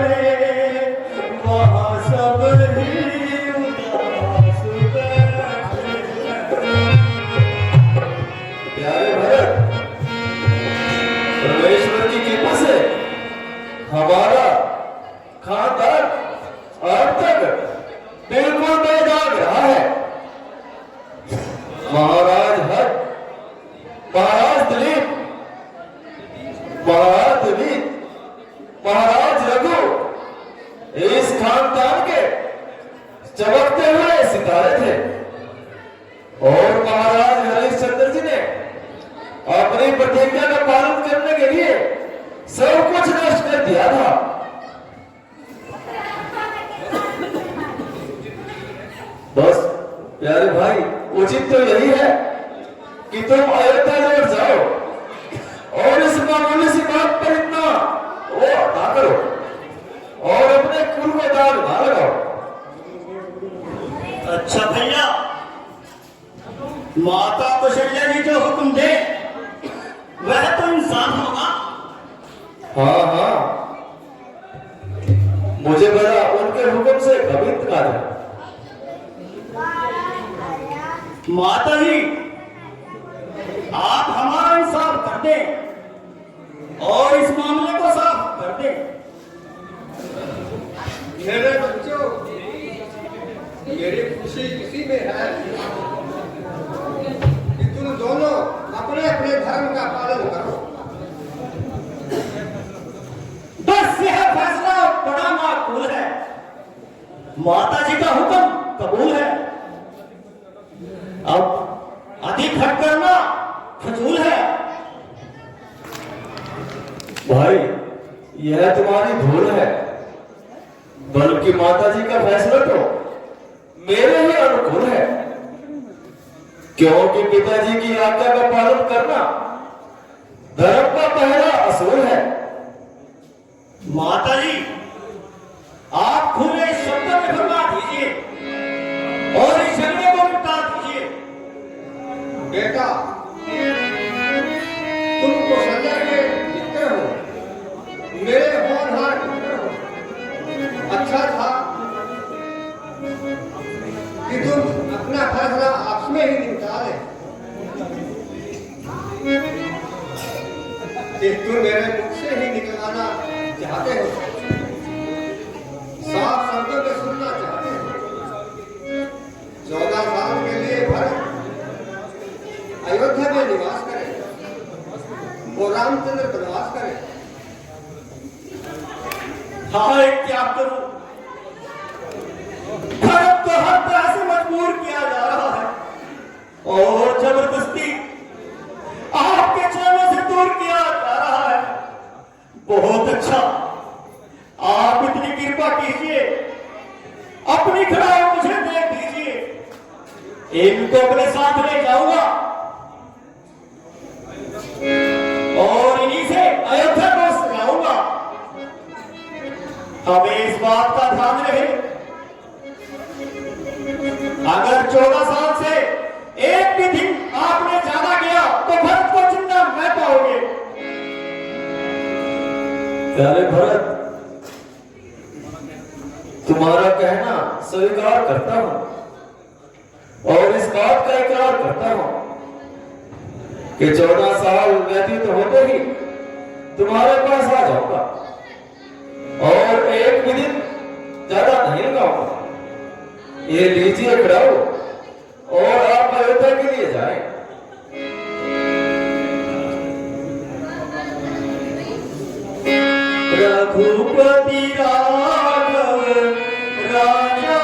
में, वहाँ सब ही उदास बैठे हैं। प्यारे भरत, परमेश्वर की कृपा से हमारा खानदान अब तक बिल्कुल बेदाग रहा है। महाराज हर, महाराज दिलीप, महाराज दिलीप, महाराज रघु इस खानदान के चमकते हुए सितारे थे, और महाराज हरिश्चंद्र जी ने अपनी प्रतिज्ञा का पालन करने के लिए सब कुछ नष्ट कर दिया था। प्यारे भाई, उचित तो यही है कि तुम अयोध्या लौट जाओ और इस मामूली सी बात पर इतना वो ना करो और अपने कुल में दाग ना लगाओ। अच्छा भैया, माता कौशल्या जी जो हुक्म दे वह तो इंसान होगा। हाँ हाँ, मुझे बड़ा उनके हुक्म से कभी इत्तेकाद है। माता जी, आप हमारा इंसाफ कर दें और इस मामले को साफ कर दें। मेरे बच्चों, मेरी खुशी इसी में है कि तुम दोनों अपने अपने धर्म का पालन करो। बस यह फैसला बड़ा माकूल है। माता जी का हुक्म कबूल है। अब अधिक हट करना फजूल है। भाई, यह तुम्हारी भूल है, बल्कि माता जी का फैसला तो मेरे ही अनुकूल है, क्योंकि पिताजी की आज्ञा का पालन करना धर्म का पहला असूल है। माता जी, आप खुले शब्दों में फरमा दीजिए और इस झगड़े को मिटा दीजिए। बेटा, तुम कौशल्या के मित्र हो, मेरे होनहार मित्र हो। अच्छा था कि तुम अपना फैसला आपस में ही निपटा ले। कि तुम मेरे मुख से ही निकलवाना चाहते हो, साफ शब्दों में सुनना चाहते हो। 14 साल के लिए भरत अयोध्या में निवास करे और रामचंद्र वनवास करे। हाय, क्या करूं? भारत को हर तरह से मजबूर किया जा रहा है और जबरदस्ती आपके चरणों से दूर किया जा रहा है। बहुत अच्छा, आप इतनी कृपा कीजिए, अपनी खड़ाई मुझे दे दीजिए, इनको अपने साथ ले जाऊंगा और इन्हीं से अयोध्या को सजाऊंगा। हमें इस बात का ध्यान रहे, अगर 14 साल से एक भी दिन आपने ज्यादा किया तो भरत को जिंदा न पाओगे। प्यारे भरत, तुम्हारा कहना स्वीकार करता हूं और इस बात का इकरार करता हूं कि 14 साल व्यतीत होते ही तुम्हारे पास आ जाऊंगा और एक भी दिन ज्यादा नहीं लगाऊंगा। ये लीजिए खड़ाओ और आप अयोध्या के लिए जाएं। रघुपति राघव राजा